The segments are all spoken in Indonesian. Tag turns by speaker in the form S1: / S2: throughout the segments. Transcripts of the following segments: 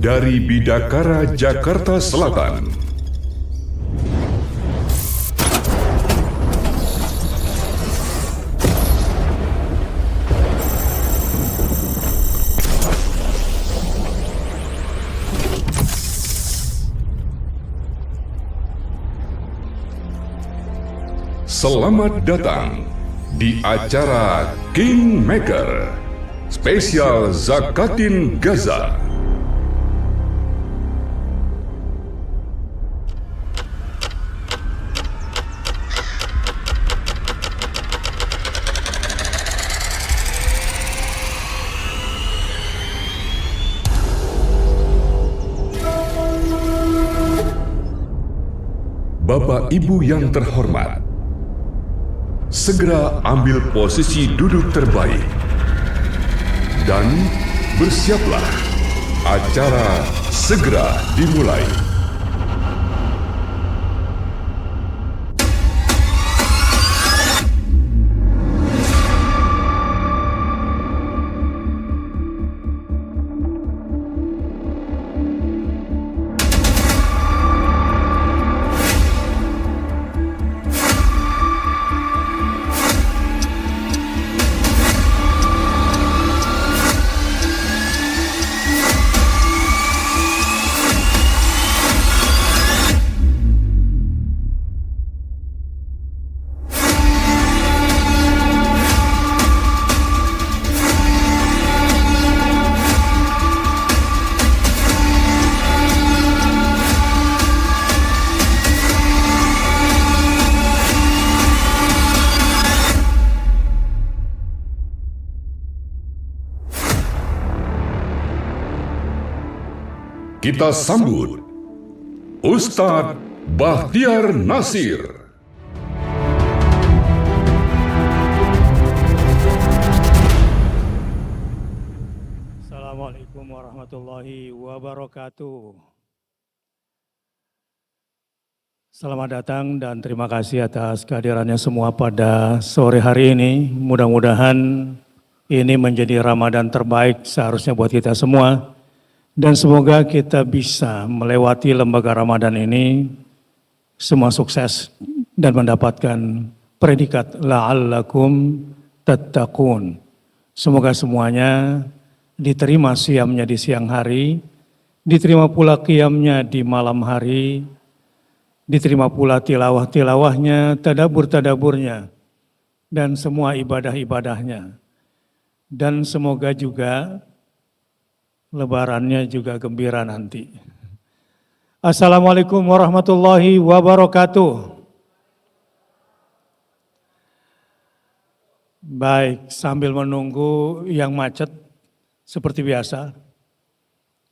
S1: dari Bidakara, Jakarta Selatan. Selamat datang di acara Kingmaker spesial Zakatin Gaza. Bapak Ibu yang terhormat, segera ambil posisi duduk terbaik dan bersiaplah, acara segera dimulai. Kita sambut Ustadz Bahtiar Nasir.
S2: Assalamualaikum warahmatullahi wabarakatuh. Selamat datang dan terima kasih atas kehadirannya semua pada sore hari ini. Mudah-mudahan ini menjadi Ramadan terbaik seharusnya buat kita semua. Dan semoga kita bisa melewati lembaga Ramadan ini semua sukses dan mendapatkan predikat la'allakum tattaqun. Semoga semuanya diterima siamnya di siang hari, diterima pula qiyamnya di malam hari, diterima pula tilawah-tilawahnya, tadabur-tadaburnya, dan semua ibadah-ibadahnya. Dan semoga juga Lebarannya juga gembira nanti. Assalamualaikum warahmatullahi wabarakatuh. Baik, sambil menunggu yang macet seperti biasa,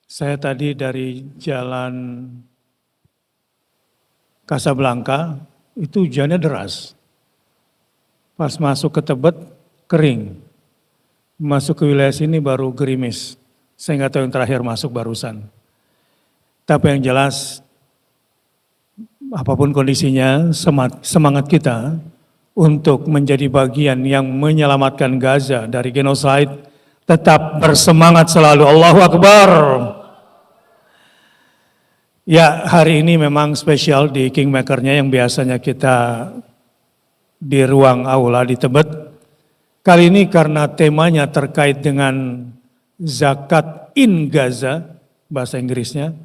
S2: saya tadi dari jalan Kasablanka itu hujannya deras. Pas masuk ke Tebet kering, masuk ke wilayah sini baru gerimis. Saya nggak tahu yang terakhir masuk barusan. Tapi yang jelas, apapun kondisinya, semangat kita untuk menjadi bagian yang menyelamatkan Gaza dari genosid, tetap bersemangat selalu. Allahu Akbar. Ya, hari ini memang spesial di Kingmaker-nya yang biasanya kita di ruang aula di Tebet. Kali ini karena temanya terkait dengan zakat in Gaza, bahasa Inggrisnya.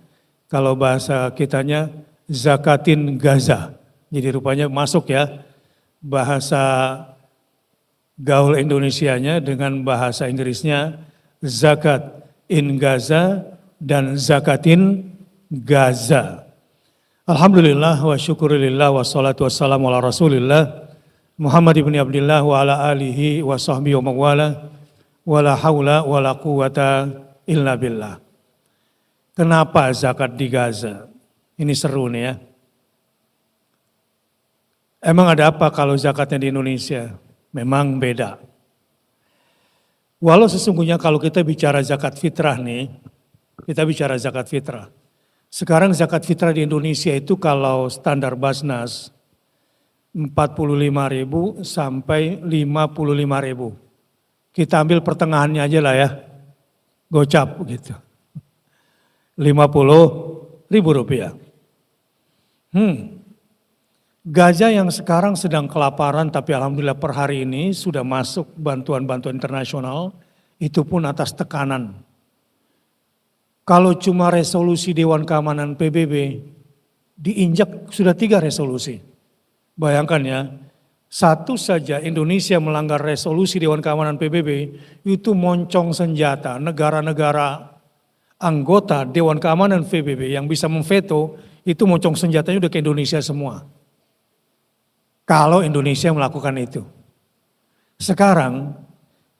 S2: Kalau bahasa kitanya zakatin Gaza. Jadi rupanya masuk ya bahasa gaul Indonesianya dengan bahasa Inggrisnya zakat in Gaza dan zakatin Gaza. Alhamdulillah wa syukurillah wa salatu wassalamu ala rasulillah Muhammad ibn Abdillah wa ala alihi wa sahbihi wa mawala. Wala haula wala quwata illa billah. Kenapa zakat di Gaza? Ini seru nih ya. Emang ada apa kalau zakatnya di Indonesia? Memang beda. Walau sesungguhnya kalau kita bicara zakat fitrah nih, kita bicara zakat fitrah. Sekarang zakat fitrah di Indonesia itu kalau standar Basnas 45.000 sampai 55.000. Kita ambil pertengahannya aja lah ya, gocap gitu. 50.000 rupiah. Gaza yang sekarang sedang kelaparan tapi alhamdulillah per hari ini sudah masuk bantuan-bantuan internasional, itu pun atas tekanan. Kalau cuma resolusi Dewan Keamanan PBB diinjak sudah 3 resolusi. Bayangkan ya, satu saja Indonesia melanggar resolusi Dewan Keamanan PBB itu moncong senjata. Negara-negara anggota Dewan Keamanan PBB yang bisa memveto itu moncong senjatanya udah ke Indonesia semua. Kalau Indonesia melakukan itu. Sekarang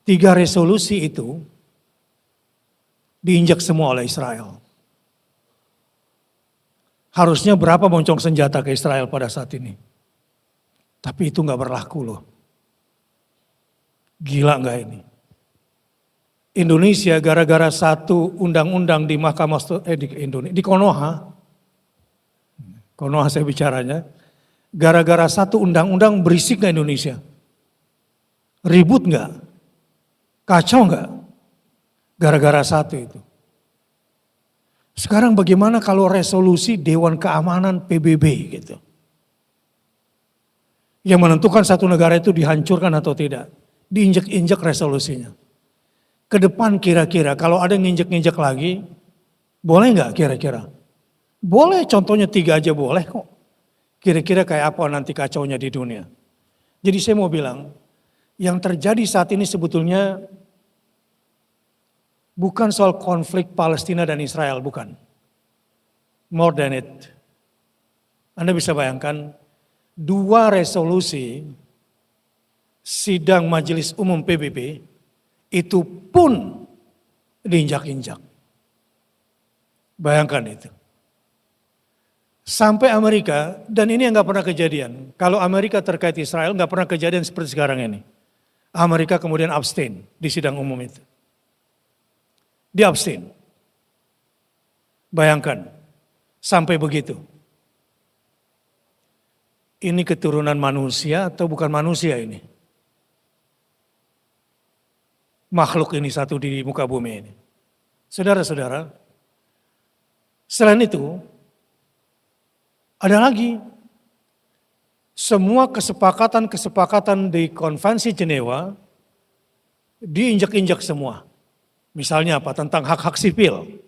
S2: 3 resolusi itu diinjak semua oleh Israel. Harusnya berapa moncong senjata ke Israel pada saat ini? Tapi itu nggak berlaku loh. Gila nggak ini? Indonesia gara-gara satu undang-undang di di Konoha saya bicaranya, gara-gara satu undang-undang berisik nggak Indonesia? Ribut nggak? Kacau nggak? Gara-gara satu itu. Sekarang bagaimana kalau resolusi Dewan Keamanan PBB gitu? Yang menentukan satu negara itu dihancurkan atau tidak. Diinjak-injak resolusinya. Ke depan kira-kira kalau ada yang nginjek-nginjek lagi, boleh nggak kira-kira? Boleh, contohnya 3 aja boleh kok. Kira-kira kayak apa nanti kacaunya di dunia. Jadi saya mau bilang, yang terjadi saat ini sebetulnya bukan soal konflik Palestina dan Israel, bukan. More than it. Anda bisa bayangkan, 2 resolusi sidang Majelis Umum PBB itu pun diinjak-injak. Bayangkan itu. Sampai Amerika, dan ini yang gak pernah kejadian. Kalau Amerika terkait Israel gak pernah kejadian seperti sekarang ini. Amerika kemudian abstain di sidang umum itu. Dia abstain. Bayangkan, sampai begitu. Ini keturunan manusia atau bukan manusia ini? Makhluk ini satu di muka bumi ini. Saudara-saudara, selain itu, ada lagi. Semua kesepakatan di Konvensi Jenewa diinjak-injak semua. Misalnya apa? Tentang hak-hak sipil.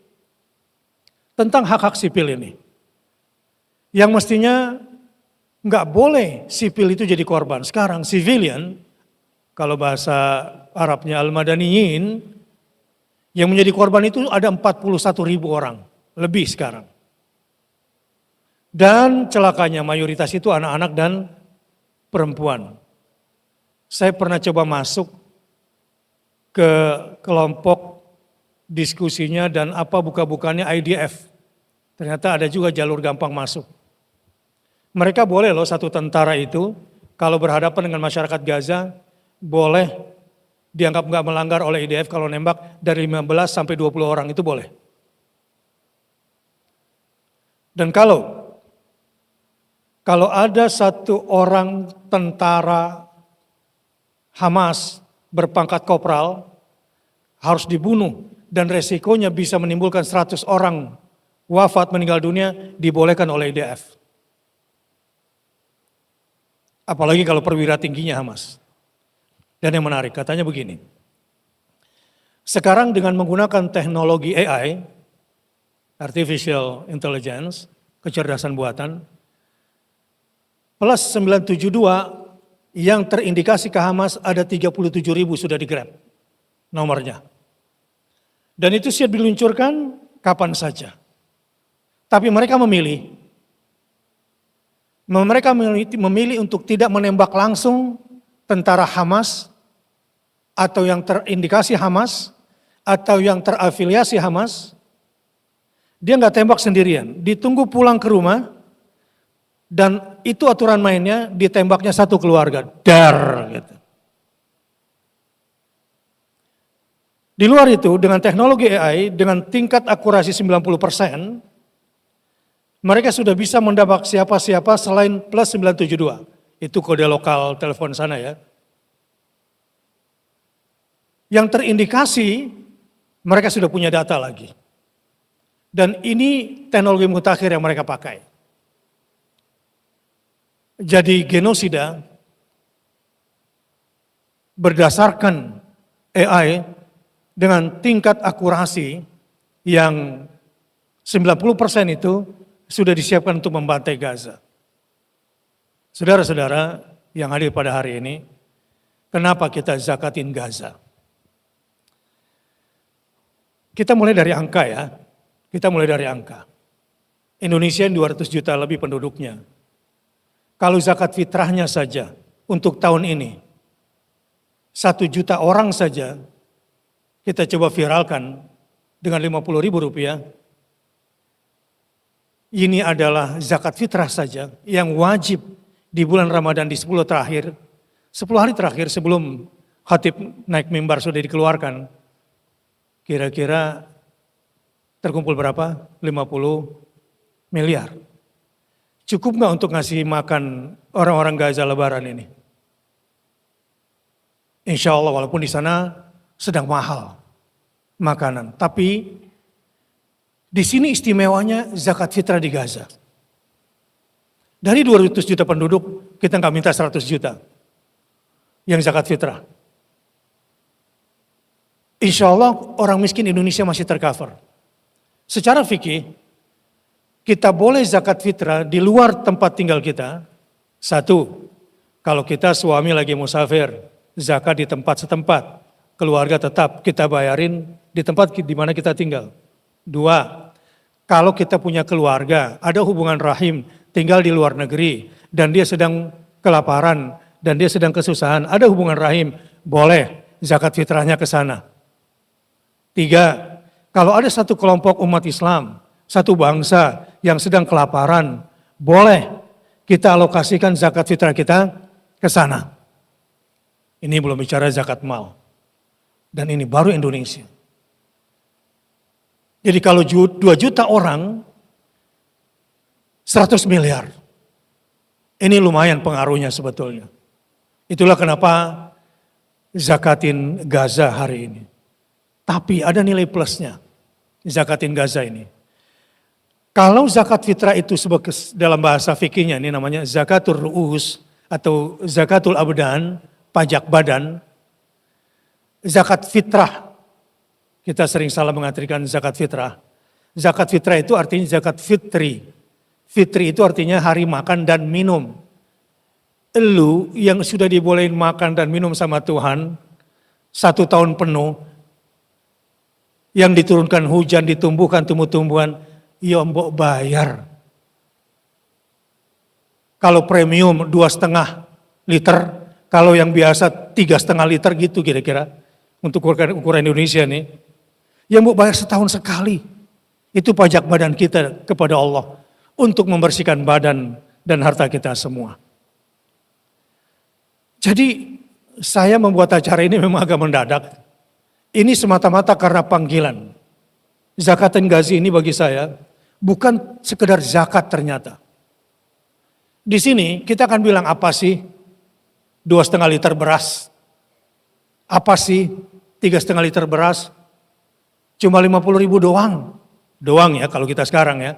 S2: Tentang hak-hak sipil ini. Yang mestinya nggak boleh sipil itu jadi korban. Sekarang civilian, kalau bahasa Arabnya al-madaniyin, yang menjadi korban itu ada 41.000 orang. Lebih sekarang. Dan celakanya mayoritas itu anak-anak dan perempuan. Saya pernah coba masuk ke kelompok diskusinya dan apa buka-bukannya IDF. Ternyata ada juga jalur gampang masuk. Mereka boleh loh satu tentara itu kalau berhadapan dengan masyarakat Gaza boleh dianggap nggak melanggar oleh IDF kalau nembak dari 15 sampai 20 orang itu boleh. Dan kalau ada satu orang tentara Hamas berpangkat kopral harus dibunuh dan resikonya bisa menimbulkan 100 orang wafat meninggal dunia dibolehkan oleh IDF. Apalagi kalau perwira tingginya Hamas. Dan yang menarik katanya begini. Sekarang dengan menggunakan teknologi AI, Artificial Intelligence, kecerdasan buatan, plus 972 yang terindikasi ke Hamas ada 37.000 sudah di-grab nomornya. Dan itu siap diluncurkan kapan saja. Tapi mereka memilih untuk tidak menembak langsung tentara Hamas atau yang terindikasi Hamas atau yang terafiliasi Hamas. Dia nggak tembak sendirian, ditunggu pulang ke rumah. Dan itu aturan mainnya, ditembaknya satu keluarga. Dar gitu. Di luar itu dengan teknologi AI, dengan tingkat akurasi 90%, mereka sudah bisa mendebak siapa-siapa selain plus 972. Itu kode lokal telepon sana ya. Yang terindikasi, mereka sudah punya data lagi. Dan ini teknologi mutakhir yang mereka pakai. Jadi genosida berdasarkan AI dengan tingkat akurasi yang 90% itu sudah disiapkan untuk membantai Gaza. Saudara-saudara yang hadir pada hari ini, kenapa kita zakatin Gaza? Kita mulai dari angka ya. Kita mulai dari angka. Indonesia 200 juta lebih penduduknya. Kalau zakat fitrahnya saja untuk tahun ini 1 juta orang saja kita coba viralkan dengan 50.000 rupiah. Ini adalah zakat fitrah saja yang wajib di bulan Ramadan di 10 hari terakhir sebelum khatib naik mimbar sudah dikeluarkan. Kira-kira terkumpul berapa? 50 miliar. Cukup nggak untuk ngasih makan orang-orang Gaza lebaran ini? Insya Allah walaupun di sana sedang mahal makanan. Tapi di sini istimewanya zakat fitrah di Gaza. Dari 200 juta penduduk kita nggak minta 100 juta yang zakat fitrah. Insya Allah orang miskin Indonesia masih tercover. Secara fikih, kita boleh zakat fitrah di luar tempat tinggal kita. 1, kalau kita suami lagi musafir, zakat di tempat setempat. Keluarga tetap kita bayarin di tempat di mana kita tinggal. 2, kalau kita punya keluarga, ada hubungan rahim, tinggal di luar negeri, dan dia sedang kelaparan, dan dia sedang kesusahan, ada hubungan rahim, boleh zakat fitrahnya ke sana. 3, kalau ada satu kelompok umat Islam, satu bangsa yang sedang kelaparan, boleh kita alokasikan zakat fitrah kita ke sana. Ini belum bicara zakat mal. Dan ini baru Indonesia. Jadi kalau 2 juta orang, 100 miliar. Ini lumayan pengaruhnya sebetulnya. Itulah kenapa zakatin Gaza hari ini. Tapi ada nilai plusnya, zakatin Gaza ini. Kalau zakat fitrah itu dalam bahasa fikihnya ini namanya zakatul ru'us atau zakatul abdan, pajak badan. Zakat fitrah, kita sering salah mengartikan zakat fitrah. Zakat fitrah itu artinya zakat fitri. Fitri itu artinya hari makan dan minum. Elu yang sudah dibolehin makan dan minum sama Tuhan 1 tahun penuh, yang diturunkan hujan, ditumbuhkan tumbuh-tumbuhan, ya mbok bayar. Kalau premium 2,5 liter, kalau yang biasa 3,5 liter gitu kira-kira. Untuk ukuran Indonesia nih. Ya mbok bayar setahun sekali. Itu pajak badan kita kepada Allah. Untuk membersihkan badan dan harta kita semua. Jadi saya membuat acara ini memang agak mendadak. Ini semata-mata karena panggilan. Zakatin Gaza ini bagi saya bukan sekedar zakat ternyata. Di sini kita akan bilang apa sih 2,5 liter beras? Apa sih 3,5 liter beras? Cuma 50.000 doang. Doang ya kalau kita sekarang ya.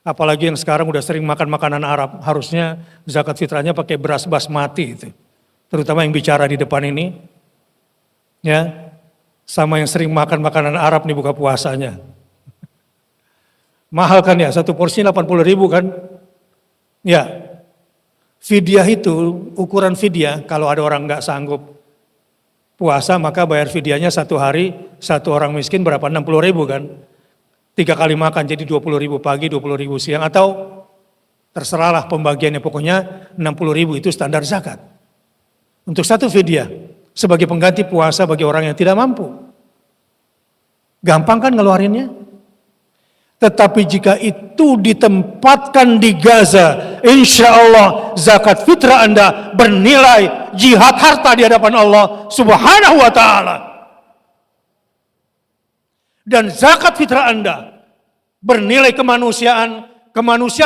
S2: Apalagi yang sekarang udah sering makan makanan Arab. Harusnya zakat fitrahnya pakai beras basmati itu. Terutama yang bicara di depan ini. Ya. Sama yang sering makan makanan Arab nih buka puasanya. Mahal kan ya, 1 porsi 80.000 kan. Ya, fidyah itu, ukuran fidyah kalau ada orang nggak sanggup puasa maka bayar fidyahnya 1 hari, 1 orang miskin berapa? 60.000 kan. 3 kali makan jadi 20.000 pagi, 20.000 siang atau terserahlah pembagiannya pokoknya 60.000 itu standar zakat. Untuk 1 fidyah. Sebagai pengganti puasa bagi orang yang tidak mampu. Gampang kan ngeluarinnya? Tetapi jika itu ditempatkan di Gaza, insya Allah zakat fitrah Anda bernilai jihad harta di hadapan Allah Subhanahu wa ta'ala. Dan zakat fitrah Anda bernilai kemanusiaan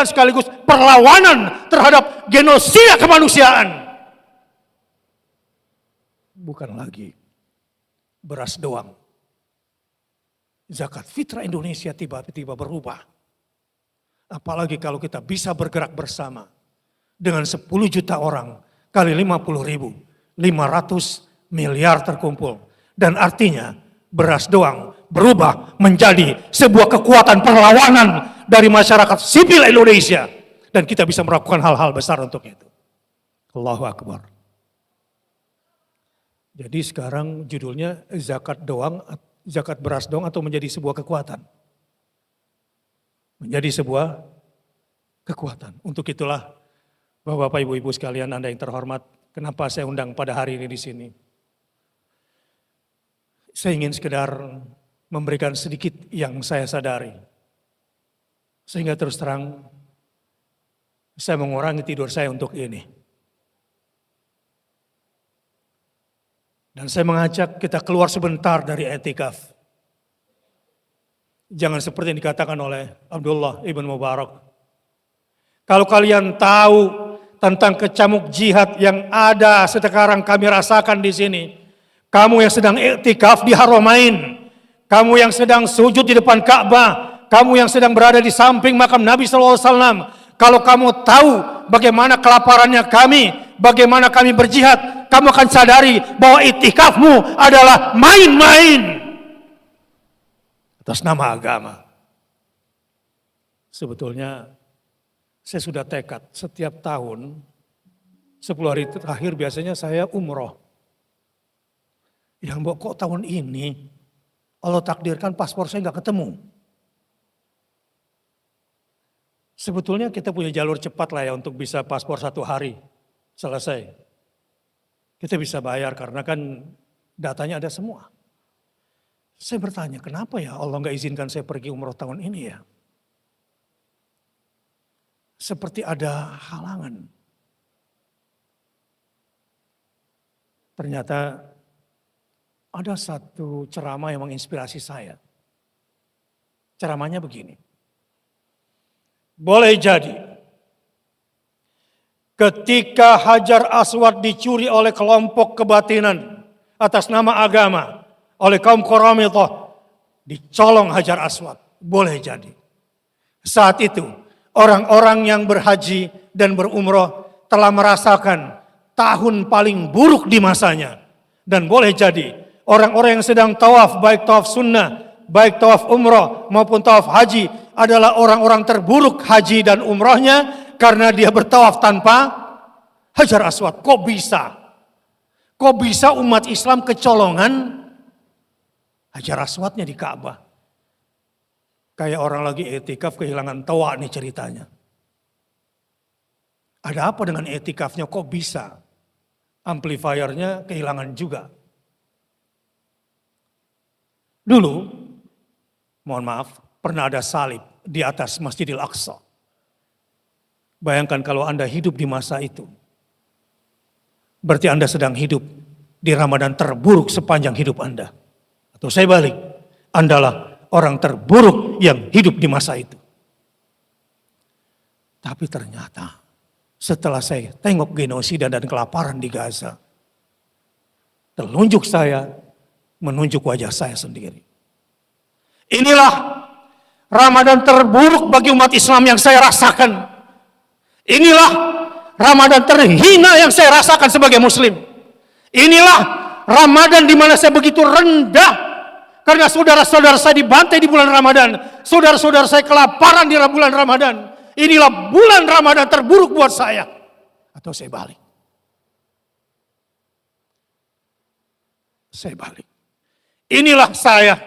S2: sekaligus perlawanan terhadap genosida kemanusiaan. Bukan lagi beras doang. zakat fitrah Indonesia tiba-tiba berubah. Apalagi kalau kita bisa bergerak bersama dengan 10 juta orang kali 50 ribu, 500 miliar terkumpul. Dan artinya beras doang berubah menjadi sebuah kekuatan perlawanan dari masyarakat sipil Indonesia. Dan kita bisa melakukan hal-hal besar untuk itu. Allahu Akbar. Jadi sekarang judulnya zakat beras doang atau menjadi sebuah kekuatan. Menjadi sebuah kekuatan. Untuk itulah Bapak Ibu-Ibu sekalian, Anda yang terhormat, kenapa saya undang pada hari ini di sini. Saya ingin sekedar memberikan sedikit yang saya sadari. Sehingga terus terang saya mengurangi tidur saya untuk ini. Dan saya mengajak kita keluar sebentar dari i'tikaf. Jangan seperti yang dikatakan oleh Abdullah ibn Mubarak. Kalau kalian tahu tentang kecamuk jihad yang ada sekarang kami rasakan di sini. Kamu yang sedang i'tikaf di Haramain. Kamu yang sedang sujud di depan Ka'bah. Kamu yang sedang berada di samping makam Nabi SAW. Kalau kamu tahu bagaimana kelaparannya kami. Bagaimana kami berjihad. Kamu akan sadari bahwa i'tikafmu adalah main-main. Atas nama agama. Sebetulnya saya sudah tekad setiap tahun 10 hari terakhir biasanya saya umroh. Yang kok tahun ini Allah takdirkan paspor saya nggak ketemu. Sebetulnya kita punya jalur cepat lah ya untuk bisa paspor 1 hari selesai. Kita bisa bayar karena kan datanya ada semua. Saya bertanya, kenapa ya Allah nggak izinkan saya pergi umroh tahun ini ya? Seperti ada halangan. Ternyata ada satu ceramah yang menginspirasi saya. Ceramahnya begini. Boleh jadi ketika Hajar Aswad dicuri oleh kelompok kebatinan atas nama agama, oleh kaum Qaramitah, dicolong Hajar Aswad. Boleh jadi. Saat itu, orang-orang yang berhaji dan berumroh telah merasakan tahun paling buruk di masanya. Dan boleh jadi, orang-orang yang sedang tawaf, baik tawaf sunnah, baik tawaf umroh maupun tawaf haji, adalah orang-orang terburuk haji dan umrohnya karena dia bertawaf tanpa Hajar Aswad. Kok bisa? Kok bisa umat Islam kecolongan Hajar Aswadnya di Ka'bah? Kayak orang lagi i'tikaf kehilangan tawa nih ceritanya. Ada apa dengan i'tikafnya kok bisa? Amplifiernya kehilangan juga. Dulu, mohon maaf, pernah ada salib di atas Masjidil Aqsa. Bayangkan kalau Anda hidup di masa itu. Berarti Anda sedang hidup di Ramadan terburuk sepanjang hidup Anda. Atau saya balik, Andalah orang terburuk yang hidup di masa itu. Tapi ternyata setelah saya tengok genosida dan kelaparan di Gaza, telunjuk saya menunjuk wajah saya sendiri. Inilah Ramadan terburuk bagi umat Islam yang saya rasakan. Inilah Ramadan terhina yang saya rasakan sebagai Muslim. Inilah Ramadan di mana saya begitu rendah karena saudara-saudara saya dibantai di bulan Ramadan. Saudara-saudara saya kelaparan di bulan Ramadan. Inilah bulan Ramadan terburuk buat saya. Atau saya balik. Saya balik. Inilah saya.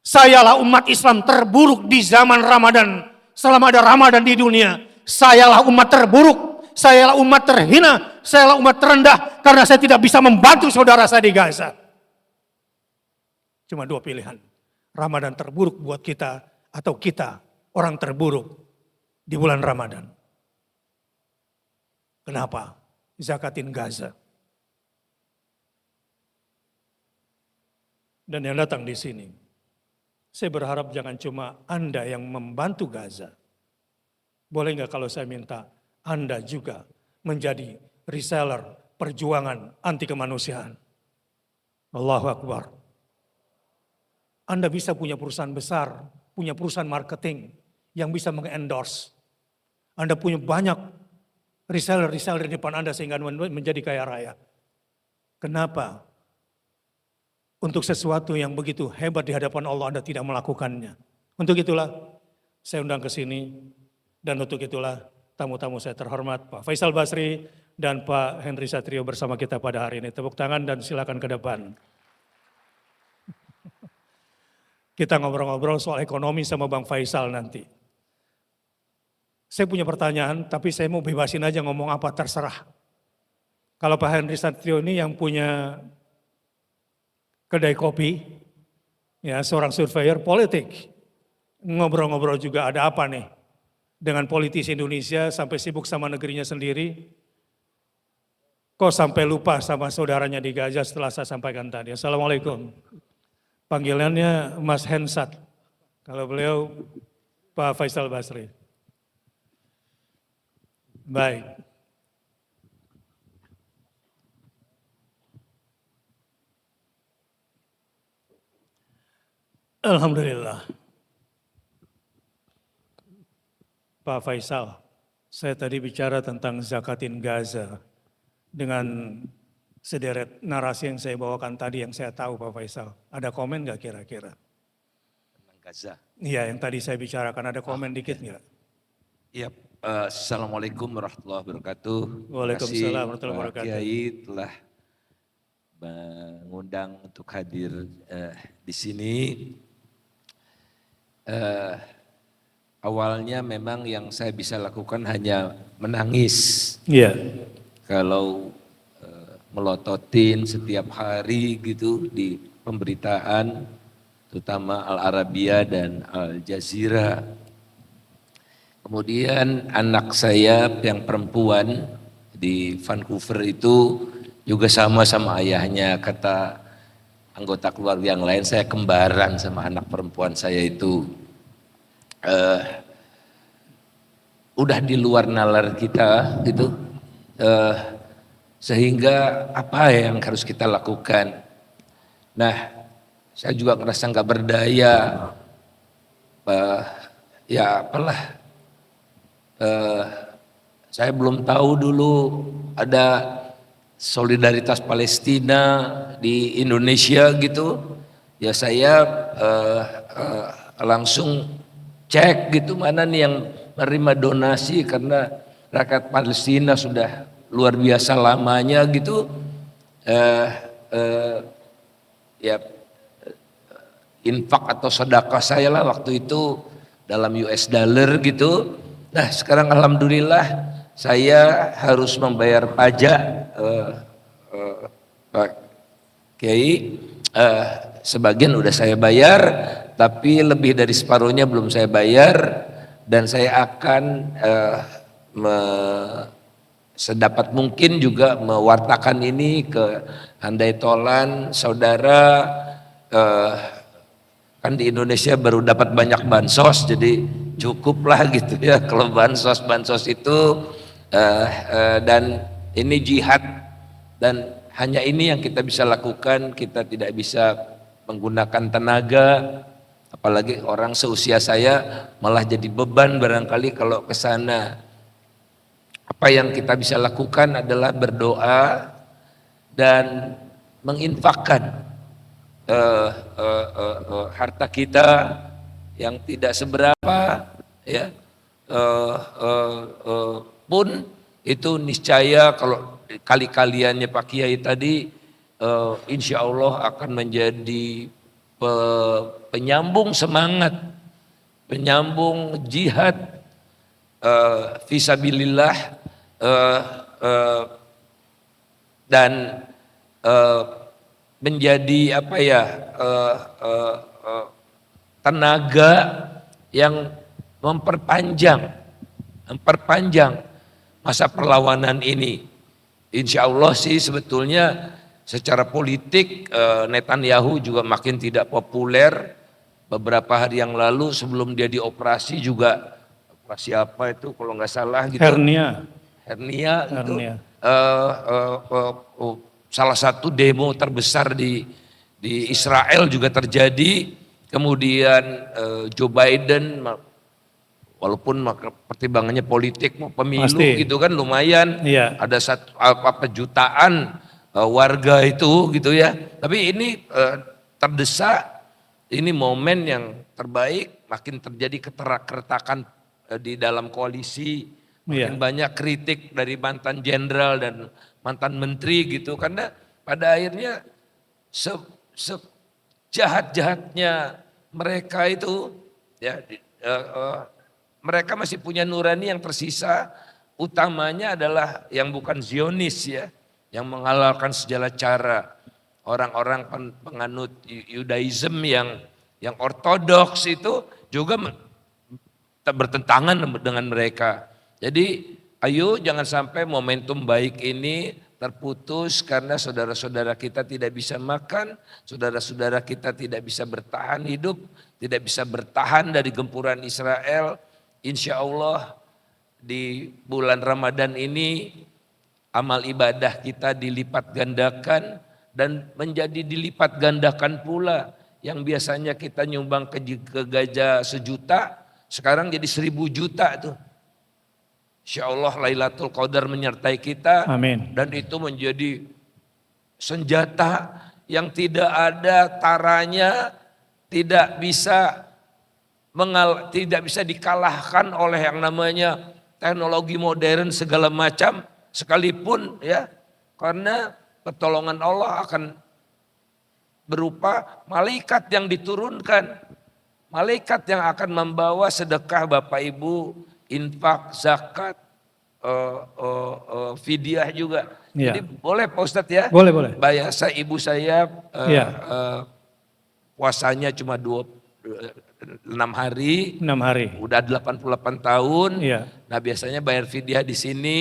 S2: Sayalah umat Islam terburuk di zaman Ramadan. Selama ada Ramadan di dunia. Sayalah umat terburuk. Sayalah umat terhina. Sayalah umat terendah. Karena saya tidak bisa membantu saudara saya di Gaza. Cuma dua pilihan. Ramadan terburuk buat kita. Atau kita orang terburuk di bulan Ramadan. Kenapa? Zakatin Gaza. Dan yang datang di sini. Saya berharap jangan cuma Anda yang membantu Gaza. Boleh nggak kalau saya minta Anda juga menjadi reseller perjuangan anti kemanusiaan. Allahu Akbar. Anda bisa punya perusahaan besar, punya perusahaan marketing yang bisa mengendorse. Anda punya banyak reseller di depan Anda sehingga menjadi kaya raya. Kenapa? Untuk sesuatu yang begitu hebat di hadapan Allah Anda tidak melakukannya. Untuk itulah saya undang ke sini dan untuk itulah tamu-tamu saya terhormat Pak Faisal Basri dan Pak Henry Satrio bersama kita pada hari ini. Tepuk tangan dan silakan ke depan. Kita ngobrol-ngobrol soal ekonomi sama Bang Faisal nanti. Saya punya pertanyaan, tapi saya mau bebasin aja ngomong apa, terserah. Kalau Pak Henry Satrio ini yang punya kedai kopi, ya seorang surveyor politik, ngobrol-ngobrol juga ada apa nih dengan politisi Indonesia sampai sibuk sama negerinya sendiri, kok sampai lupa sama saudaranya di Gaza setelah saya sampaikan tadi. Assalamualaikum. Panggilannya Mas Hensat, kalau beliau Pak Faisal Basri. Baik. Alhamdulillah. Pak Faisal, saya tadi bicara tentang zakatin Gaza dengan sederet narasi yang saya bawakan tadi yang saya tahu Pak Faisal. Ada komen nggak kira-kira?
S3: Tentang Gaza.
S2: Iya yang tadi saya bicarakan ada komen dikit nggak?
S3: Iya, Assalamualaikum warahmatullahi wabarakatuh.
S2: Waalaikumsalam warahmatullahi
S3: Pak
S2: wabarakatuh.
S3: Kiai telah mengundang untuk hadir di sini. Awalnya memang yang saya bisa lakukan hanya menangis.
S2: Iya.
S3: Kalau melototin setiap hari gitu di pemberitaan, terutama Al Arabiya dan Al Jazeera. Kemudian anak saya yang perempuan di Vancouver itu juga sama ayahnya, kata anggota keluarga yang lain, saya kembaran sama anak perempuan saya itu. Udah di luar nalar kita gitu. Sehingga apa yang harus kita lakukan? Nah, saya juga ngerasa nggak berdaya. Ya apalah. Saya belum tahu dulu ada solidaritas Palestina di Indonesia gitu. Ya saya langsung cek gitu mana nih yang menerima donasi karena rakyat Palestina sudah luar biasa lamanya gitu, ya infak atau sedekah saya lah waktu itu dalam US dollar gitu. Nah sekarang alhamdulillah saya harus membayar pajak, Pak Kiai, sebagian udah saya bayar, tapi lebih dari separuhnya belum saya bayar dan saya akan sedapat mungkin juga mewartakan ini ke handai tolan saudara. Kan di Indonesia baru dapat banyak bansos, jadi cukuplah gitu ya kalau bansos itu dan ini jihad dan hanya ini yang kita bisa lakukan. Kita tidak bisa menggunakan tenaga, apalagi orang seusia saya malah jadi beban barangkali kalau ke sana. Apa yang kita bisa lakukan adalah berdoa dan menginfakkan harta kita yang tidak seberapa ya, pun itu niscaya kalau kali-kaliannya Pak Kiai tadi insya Allah akan menjadi penyambung semangat, penyambung jihad fisabilillah, dan menjadi apa ya, tenaga yang memperpanjang masa perlawanan ini. Insya Allah sih sebetulnya secara politik Netanyahu juga makin tidak populer. Beberapa hari yang lalu sebelum dia dioperasi juga, operasi apa itu kalau nggak salah gitu, hernia gitu. Salah satu demo terbesar di Israel juga terjadi. kemudian Joe Biden, walaupun pertimbangannya politik mau pemilu
S2: Pasti.
S3: gitu kan lumayan,
S2: Iya.
S3: ada apa jutaan warga itu gitu ya. Tapi ini terdesak, ini momen yang terbaik, makin terjadi keretakan di dalam koalisi, makin
S2: Iya.
S3: banyak kritik dari mantan jenderal dan mantan menteri gitu, karena pada akhirnya sejahat-jahatnya mereka itu ya mereka masih punya nurani yang tersisa, utamanya adalah yang bukan Zionis ya, yang menghalalkan segala cara. Orang-orang penganut Yudaism yang ortodoks itu juga bertentangan dengan mereka. Jadi ayo jangan sampai momentum baik ini terputus karena saudara-saudara kita tidak bisa makan, saudara-saudara kita tidak bisa bertahan hidup, tidak bisa bertahan dari gempuran Israel. Insya Allah di bulan Ramadan ini amal ibadah kita dilipat gandakan dan menjadi dilipat gandakan pula. Yang biasanya kita nyumbang ke gajah 1 juta, sekarang jadi 1.000 juta tuh. Insya Allah Lailatul Qadar menyertai kita.
S2: Amin.
S3: Dan itu menjadi senjata yang tidak ada taranya, tidak bisa dikalahkan oleh yang namanya teknologi modern segala macam sekalipun ya, karena pertolongan Allah akan berupa malaikat yang diturunkan, malaikat yang akan membawa sedekah Bapak Ibu, infak, zakat, fidyah juga.
S2: Ya.
S3: Jadi boleh Pak Ustadz ya?
S2: Boleh, boleh.
S3: Biasa ibu saya
S2: Ya.
S3: puasanya cuma 6 hari.
S2: 6 hari.
S3: Udah 88 tahun.
S2: Iya.
S3: Nah biasanya bayar fidyah di sini.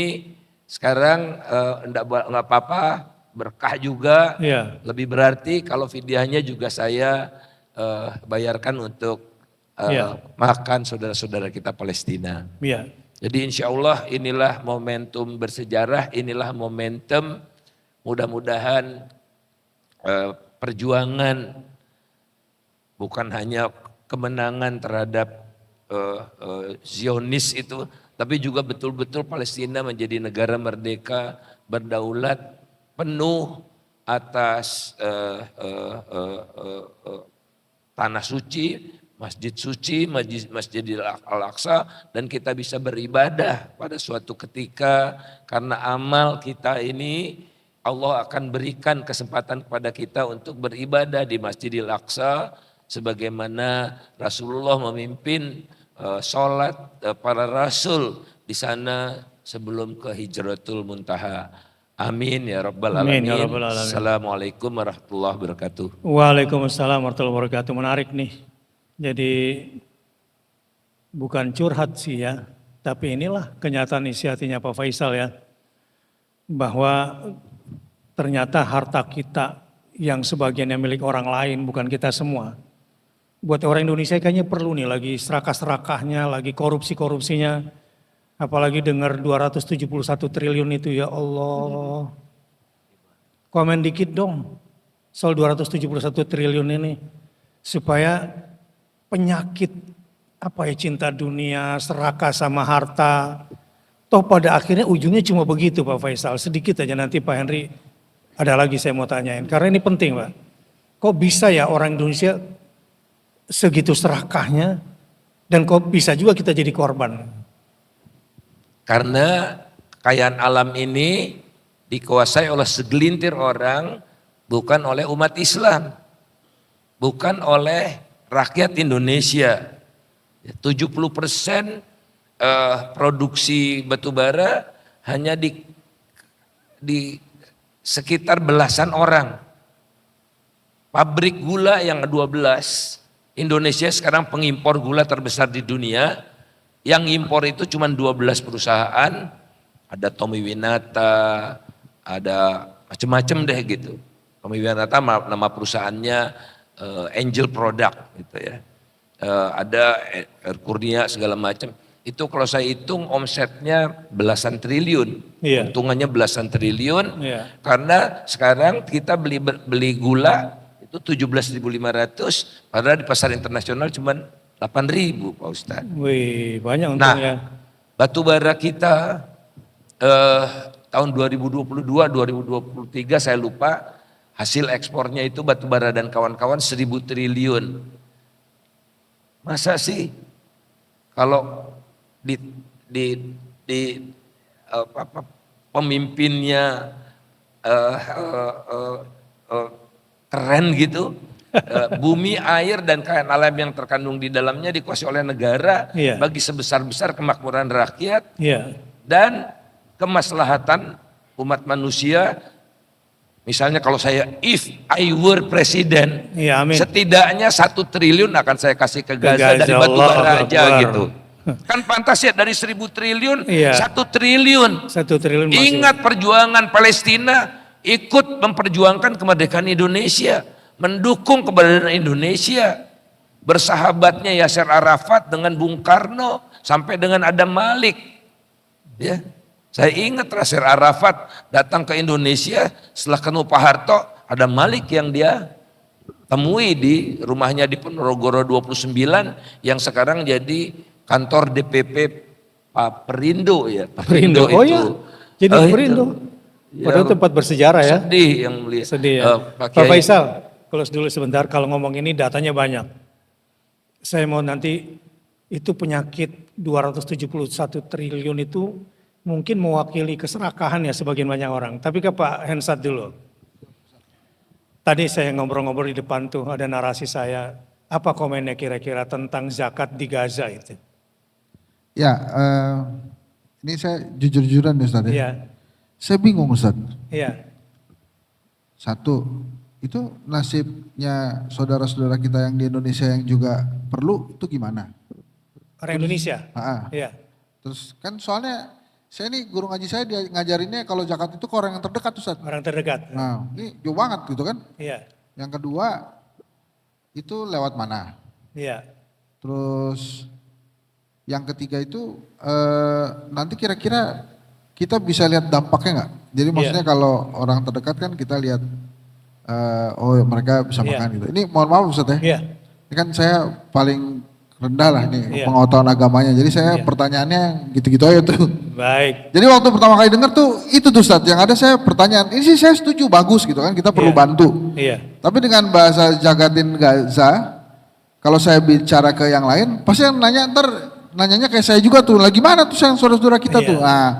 S3: Sekarang enggak apa-apa, berkah juga.
S2: Iya.
S3: Lebih berarti kalau fidyahnya juga saya bayarkan untuk
S2: Iya.
S3: makan saudara-saudara kita Palestina.
S2: Iya.
S3: Jadi insya Allah inilah momentum bersejarah, inilah momentum mudah-mudahan perjuangan bukan hanya kemenangan terhadap Zionis itu, tapi juga betul-betul Palestina menjadi negara merdeka, berdaulat, penuh atas tanah suci, masjid suci, Masjidil Al-Aqsa, dan kita bisa beribadah pada suatu ketika karena amal kita ini Allah akan berikan kesempatan kepada kita untuk beribadah di Masjidil Aqsa sebagaimana Rasulullah memimpin sholat para rasul di sana sebelum ke Hijratul Muntaha. Amin ya rabbal alamin.
S2: Amin ya rabbal alamin.
S3: Assalamualaikum warahmatullahi wabarakatuh.
S2: Waalaikumsalam warahmatullahi wabarakatuh. Menarik nih. Jadi bukan curhat sih ya, tapi inilah kenyataan isi hatinya Pak Faisal ya. Bahwa ternyata harta kita yang sebagiannya milik orang lain, bukan kita semua. Buat orang Indonesia kayaknya perlu nih lagi serakah-serakahnya, lagi korupsi-korupsinya. Apalagi dengar 271 triliun itu, ya Allah. Komen dikit dong soal 271 triliun ini. Supaya penyakit apa ya, cinta dunia, serakah sama harta. Toh pada akhirnya ujungnya cuma begitu Pak Faisal. Sedikit aja nanti Pak Henry ada lagi saya mau tanyain. Karena ini penting Pak. Kok bisa ya orang Indonesia segitu serakahnya dan kok bisa juga kita jadi korban?
S3: Karena kekayaan alam ini dikuasai oleh segelintir orang, bukan oleh umat Islam, bukan oleh rakyat Indonesia. 70% produksi batubara hanya di sekitar belasan orang. Pabrik gula yang 12, Indonesia sekarang pengimpor gula terbesar di dunia. Yang impor itu cuma 12 perusahaan, ada Tommy Winata, ada macam-macam deh gitu. Tommy Winata nama perusahaannya Angel Product gitu ya. Ada Air Kurnia segala macam. Itu kalau saya hitung omsetnya belasan triliun. Untungannya belasan triliun. Karena sekarang kita beli gula itu 17.500, padahal di pasar internasional cuma 8.000 Pak Ustadz.
S2: Wih, banyak
S3: Nah,
S2: untungnya.
S3: batu bara kita tahun 2022, 2023 saya lupa, hasil ekspornya itu batu bara dan kawan-kawan 1.000 triliun. Masa sih kalau pemimpinnya keren gitu, bumi, air dan kekayaan alam yang terkandung di dalamnya dikuasai oleh negara
S2: Iya.
S3: bagi sebesar-besar kemakmuran rakyat
S2: Iya,
S3: dan kemaslahatan umat manusia. Misalnya kalau saya, if I were presiden,
S2: iya, amin.
S3: setidaknya 1 triliun akan saya kasih ke
S2: Gaza,
S3: Gaza dari batu
S2: Allahu
S3: bara aja
S2: Akbar.
S3: gitu. Kan pantas ya dari 1.000 triliun,
S2: Iya.
S3: 1 triliun.
S2: 1 triliun masih.
S3: Ingat perjuangan Palestina, ikut memperjuangkan kemerdekaan Indonesia, mendukung keberadaan Indonesia, bersahabatnya Yasser Arafat dengan Bung Karno sampai dengan Adam Malik. Ya, saya ingat Yasser Arafat datang ke Indonesia setelah ketemu Pak Harto, Adam Malik yang dia temui di rumahnya di Ponorogo 29 yang sekarang jadi kantor DPP Pak Perindo ya. Pak
S2: Perindo. Oh
S3: itu.
S2: ya, jadi Perindo. Padahal
S3: Yang
S2: tempat bersejarah ya.
S3: Sedih yang melihat.
S2: Sedih ya. Pak
S3: Kiai.
S2: Faisal, close dulu sebentar. Kalau ngomong ini datanya banyak. Saya mau nanti itu penyakit 271 triliun itu mungkin mewakili keserakahan ya sebagian banyak orang. Tapi ke Pak Hensat dulu. Tadi saya ngobrol-ngobrol di depan tuh ada narasi saya. Apa komennya kira-kira tentang zakat di Gaza itu?
S4: Ya, ini saya jujur-jujuran ya Ustadz ya.
S2: Iya,
S4: Saya bingung Ustadz.
S2: iya.
S4: Satu, itu nasibnya saudara-saudara kita yang di Indonesia yang juga perlu itu gimana?
S2: Orang Indonesia? Iya.
S4: Terus kan soalnya saya nih guru ngaji saya dia ngajarinnya kalau zakat itu ke orang yang terdekat Ustadz.
S2: Orang terdekat.
S4: Nah ini jauh banget gitu kan.
S2: Iya,
S4: Yang kedua itu lewat mana?
S2: iya.
S4: Terus yang ketiga itu nanti kira-kira kita bisa lihat dampaknya nggak? Jadi maksudnya kalau orang terdekat kan kita lihat oh mereka bisa
S2: Iya.
S4: makan gitu. Ini mohon maaf Ustadz ya.
S2: Iya.
S4: Ini kan saya paling rendah lah nih
S2: Iya.
S4: pengetahuan agamanya. Jadi saya
S2: Iya.
S4: pertanyaannya gitu-gitu aja tuh.
S2: Baik.
S4: Jadi waktu pertama kali dengar tuh itu tuh Ustadz. Yang ada saya pertanyaan, ini sih saya setuju bagus gitu kan kita perlu
S2: Iya.
S4: bantu.
S2: Iya.
S4: Tapi dengan bahasa jagatin Gaza, kalau saya bicara ke yang lain, pasti yang nanya ntar nanyanya kayak saya juga tuh, lagi mana tuh yang saudara-saudara kita
S2: Iya.
S4: tuh. Nah,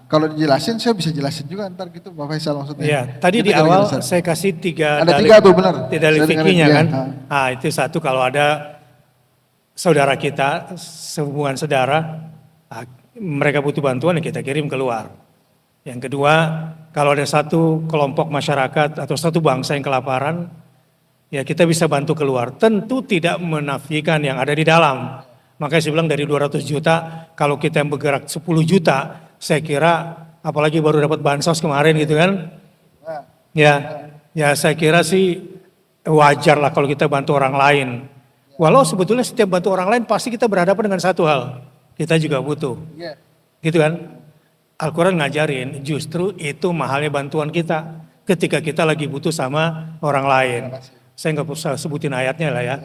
S4: kalau dijelasin saya bisa jelasin juga ntar gitu Pak Faisal maksudnya.
S2: Iya, tadi
S4: Gitu
S2: di
S4: kira-kira,
S2: awal
S4: Ustaz.
S2: saya kasih 3
S4: Ada 3 tuh benar.
S2: dalil
S4: Saya dengerin,
S2: fikihnya
S4: iya.
S2: kan. Ah, itu satu kalau ada saudara kita, hubungan saudara, mereka butuh bantuan ya kita kirim keluar. Yang kedua, kalau ada satu kelompok masyarakat atau satu bangsa yang kelaparan, ya kita bisa bantu keluar. Tentu tidak menafikan yang ada di dalam. Makanya saya bilang dari 200 juta, kalau kita yang bergerak 10 juta, saya kira apalagi baru dapat bansos kemarin gitu kan. Ya saya kira sih wajar lah kalau kita bantu orang lain. Walau sebetulnya setiap bantu orang lain pasti kita berhadapan dengan satu hal. Kita juga butuh.
S4: Iya.
S2: Gitu kan. Al-Quran ngajarin justru itu mahalnya bantuan kita. Ketika kita lagi butuh sama orang lain. Saya nggak usah sebutin ayatnya lah ya.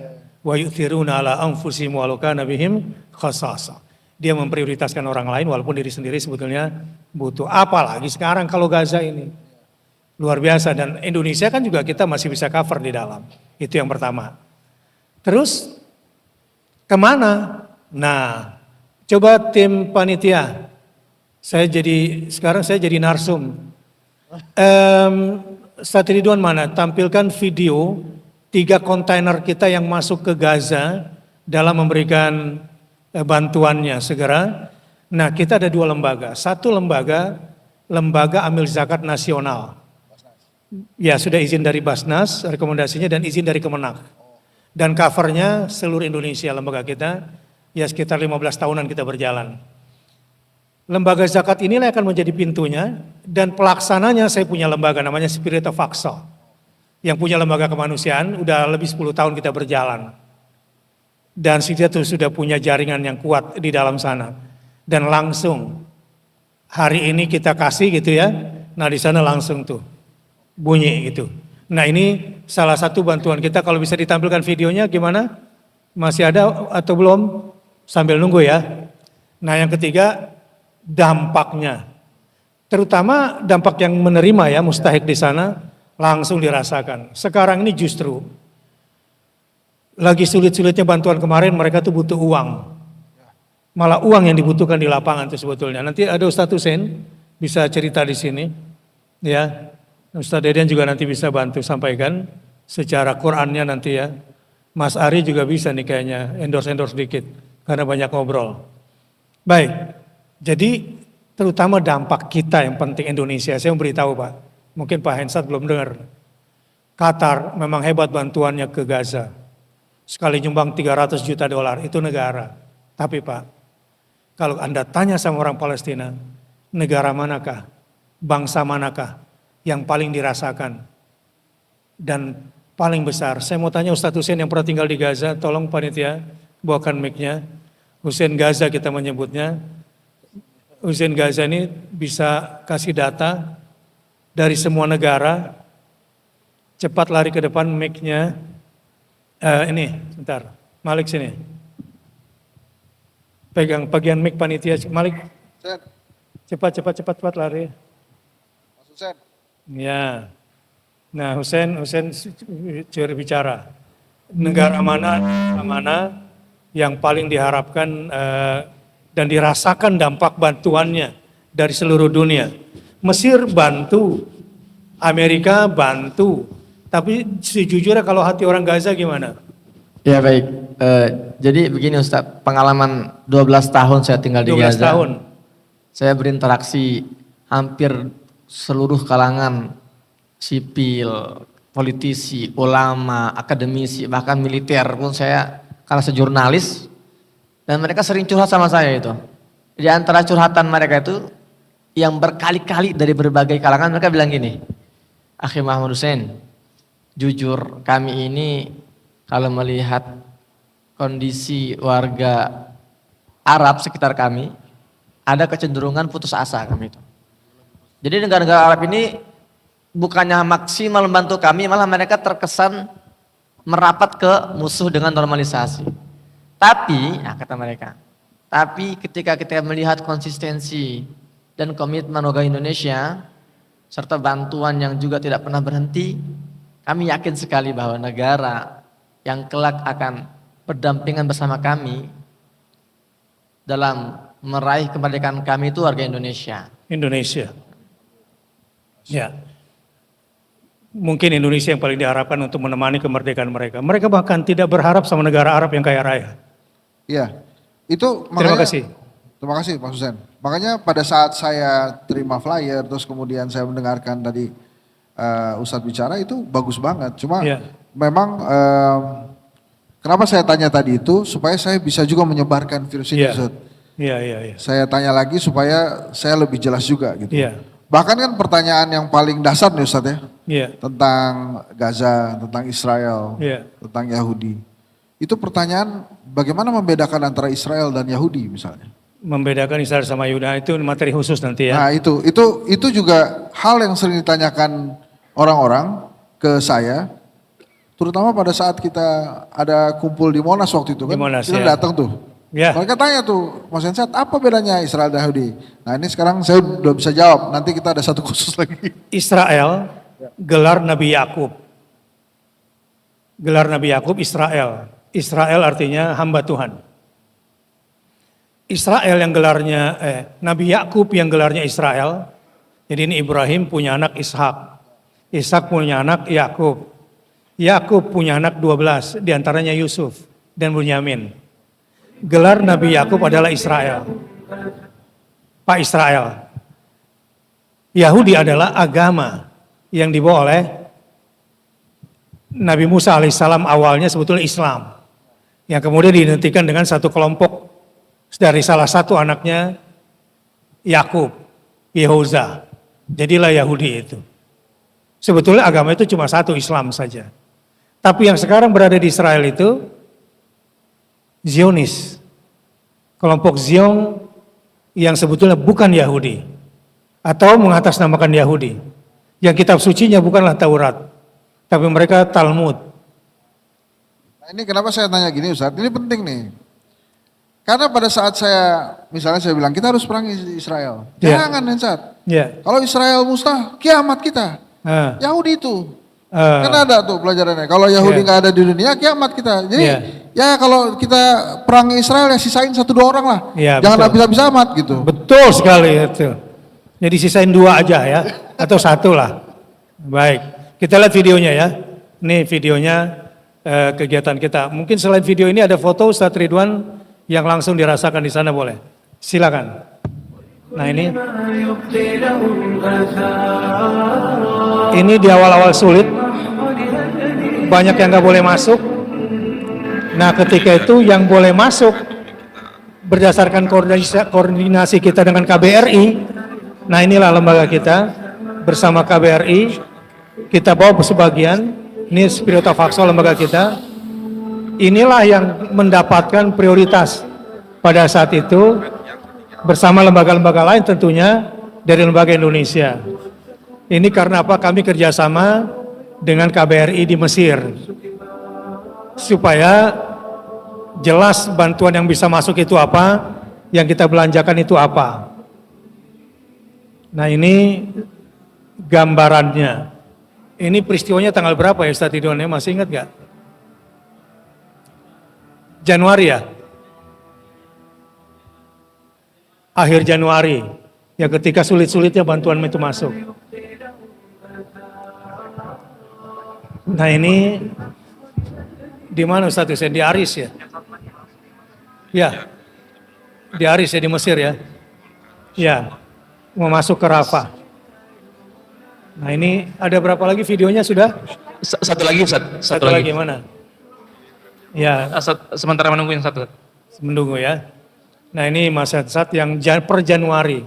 S2: Wa yu'thiruna ala anfusihim walau kana bihim khasasa. Dia memprioritaskan orang lain walaupun diri sendiri sebetulnya butuh. Apalagi sekarang kalau Gaza ini. Luar biasa dan Indonesia kan juga kita masih bisa cover di dalam. Itu yang pertama. Terus kemana? Nah, coba tim panitia. Sekarang saya jadi narsum. Ustaz Ridwan mana? Tampilkan video 3 kontainer kita yang masuk ke Gaza dalam memberikan bantuannya segera. Nah, kita ada 2 lembaga. Satu lembaga amil zakat nasional. Ya, sudah izin dari Basnas, rekomendasinya dan izin dari Kemenak. Dan covernya seluruh Indonesia lembaga kita. Ya, sekitar 15 tahunan kita berjalan. Lembaga zakat inilah akan menjadi pintunya dan pelaksananya saya punya lembaga namanya Spirit of Aqsa. Yang punya lembaga kemanusiaan udah lebih 10 tahun kita berjalan. Dan kita tuh sudah punya jaringan yang kuat di dalam sana. Dan langsung hari ini kita kasih gitu ya. Nah di sana langsung tuh bunyi gitu. Nah ini salah satu bantuan kita, kalau bisa ditampilkan videonya gimana? Masih ada atau belum? Sambil nunggu ya. Nah yang ketiga, dampaknya. Terutama dampak yang menerima ya, mustahik di sana, langsung dirasakan. Sekarang ini justru, lagi sulit-sulitnya bantuan kemarin, mereka tuh butuh uang. Malah uang yang dibutuhkan di lapangan itu sebetulnya. Nanti ada Ustadz Hussein bisa cerita di sini, ya. Ustadz Deden juga nanti bisa bantu sampaikan secara Qur'annya nanti ya. Mas Ari juga bisa nih kayaknya endorse dikit karena banyak ngobrol. Baik, jadi terutama dampak kita yang penting Indonesia. Saya mau beritahu Pak, mungkin Pak Hensat belum dengar. Qatar memang hebat bantuannya ke Gaza. Sekali nyumbang 300 juta dolar itu negara. Tapi Pak, kalau Anda tanya sama orang Palestina, negara manakah, bangsa manakah yang paling dirasakan dan paling besar? Saya mau tanya Ustadz Hussein yang pernah tinggal di Gaza, tolong panitia bawakan mic-nya. Hussein Gaza kita menyebutnya. Hussein Gaza ini bisa kasih data dari semua negara. Cepat lari ke depan mic-nya. Ini, sebentar. Malik sini. Pegang bagian mic panitia, Malik. Cepat lari.
S4: Mas Hussein.
S2: Ya. Nah, Hussein bicara. Negara mana yang paling diharapkan dan dirasakan dampak bantuannya dari seluruh dunia. Mesir bantu, Amerika bantu, tapi sejujurnya kalau hati orang Gaza gimana?
S5: Ya baik, jadi begini Ustadz, pengalaman 12 tahun saya tinggal di
S2: 12
S5: Gaza.
S2: tahun.
S5: Saya berinteraksi hampir seluruh kalangan sipil, politisi, ulama, akademisi, bahkan militer pun saya karena sejurnalis. Dan mereka sering curhat sama saya itu. Di antara curhatan mereka itu yang berkali-kali dari berbagai kalangan mereka bilang gini, Akhi Muhammad Hussein, jujur kami ini kalau melihat kondisi warga Arab sekitar kami, ada kecenderungan putus asa kami itu. Jadi negara-negara Arab ini bukannya maksimal membantu kami, malah mereka terkesan merapat ke musuh dengan normalisasi. Tapi, kata mereka, tapi ketika kita melihat konsistensi dan komitmen warga Indonesia, serta bantuan yang juga tidak pernah berhenti, kami yakin sekali bahwa negara yang kelak akan berdampingan bersama kami dalam meraih kemerdekaan kami itu warga Indonesia.
S2: Indonesia. Ya. Mungkin Indonesia yang paling diharapkan untuk menemani kemerdekaan mereka. Mereka bahkan tidak berharap sama negara Arab yang kaya raya.
S4: Iya, itu
S2: Terima
S4: makanya.
S2: kasih.
S4: Terima kasih Pak Hussein. Makanya pada saat saya terima flyer, terus kemudian saya mendengarkan tadi Ustadz bicara itu bagus banget. Cuma
S2: Iya.
S4: memang kenapa saya tanya tadi itu supaya saya bisa juga menyebarkan virus ini.
S2: Iya.
S4: Ustadz.
S2: Iya.
S4: Saya tanya lagi supaya saya lebih jelas juga gitu.
S2: Iya.
S4: Bahkan kan pertanyaan yang paling dasar nih Ustadz ya,
S2: Iya.
S4: tentang Gaza, tentang Israel,
S2: Iya.
S4: tentang Yahudi. Itu pertanyaan bagaimana membedakan antara Israel dan Yahudi misalnya.
S2: Membedakan Israel sama Yuda itu materi khusus nanti ya.
S4: Nah itu juga hal yang sering ditanyakan orang-orang ke saya, terutama pada saat kita ada kumpul di Monas waktu itu kan,
S2: Di Monas,
S4: kita
S2: ya.
S4: datang tuh.
S2: Ya.
S4: Mereka tanya tuh, Mas Hensat, apa bedanya Israel dan Yahudi? Nah ini sekarang saya udah bisa jawab, nanti kita ada satu khusus lagi.
S2: Israel, gelar Nabi Yakub. Gelar Nabi Yakub Israel. Israel artinya hamba Tuhan. Israel yang gelarnya, Nabi Yakub yang gelarnya Israel. Jadi ini Ibrahim punya anak Ishak. Ishak punya anak Yakub. Yakub punya anak 12, diantaranya Yusuf dan Bunyamin. Gelar Nabi Yakub adalah Israel. Pak Israel. Yahudi adalah agama yang dibawa oleh Nabi Musa alaihissalam, awalnya sebetulnya Islam. Yang kemudian diidentikan dengan satu kelompok dari salah satu anaknya Yakub, Yehuza. Jadilah Yahudi itu. Sebetulnya agama itu cuma satu, Islam saja. Tapi yang sekarang berada di Israel itu Zionis. Kelompok Zion yang sebetulnya bukan Yahudi. Atau mengatasnamakan Yahudi. Yang kitab sucinya bukanlah Taurat. tapi mereka Talmud.
S4: Nah, ini kenapa saya tanya gini Ustadz, ini penting nih. Karena pada saat misalnya saya bilang kita harus perang Israel.
S2: Ya.
S4: Jangan Ustadz.
S2: Ya.
S4: Kalau Israel musnah, kiamat kita. Yahudi itu. Kan ada tuh pelajarannya. Kalau Yahudi nggak ada di dunia, kiamat kita. Jadi ya kalau kita perang Israel ya sisain 1-2 orang lah.
S2: Ya,
S4: jangan
S2: betul.
S4: habis-habis amat gitu.
S2: Betul sekali itu. Jadi sisain 2 aja ya, atau 1 lah. Baik, kita lihat videonya ya. Ini videonya kegiatan kita. Mungkin selain video ini ada foto Ustadz Ridwan yang langsung dirasakan di sana, boleh? Silakan. Nah ini di awal-awal sulit, banyak yang nggak boleh masuk. Nah ketika itu yang boleh masuk berdasarkan koordinasi kita dengan KBRI. Nah inilah lembaga kita bersama KBRI, kita bawa sebagian. Ini Spirito Faxo lembaga kita. Inilah yang mendapatkan prioritas pada saat itu bersama lembaga-lembaga lain tentunya dari lembaga Indonesia. Ini karena apa? Kami kerjasama dengan KBRI di Mesir supaya jelas bantuan yang bisa masuk itu apa, yang kita belanjakan itu apa. Nah ini gambarannya. Ini peristiwanya tanggal berapa ya Ustadz Ridwan? Masih ingat gak? Januari ya? Akhir Januari, ya ketika sulit-sulitnya bantuan itu masuk. Nah ini di mana Ustaz Hussein? Di Aris ya? Ya, di Aris ya, di Mesir ya? Ya, mau masuk ke Rafah. Nah ini ada berapa lagi videonya sudah?
S6: Satu lagi Ustaz.
S2: Satu lagi mana? Ya,
S6: Sementara menunggu yang satu.
S2: menunggu ya. Nah ini Mas Hansat yang per Januari.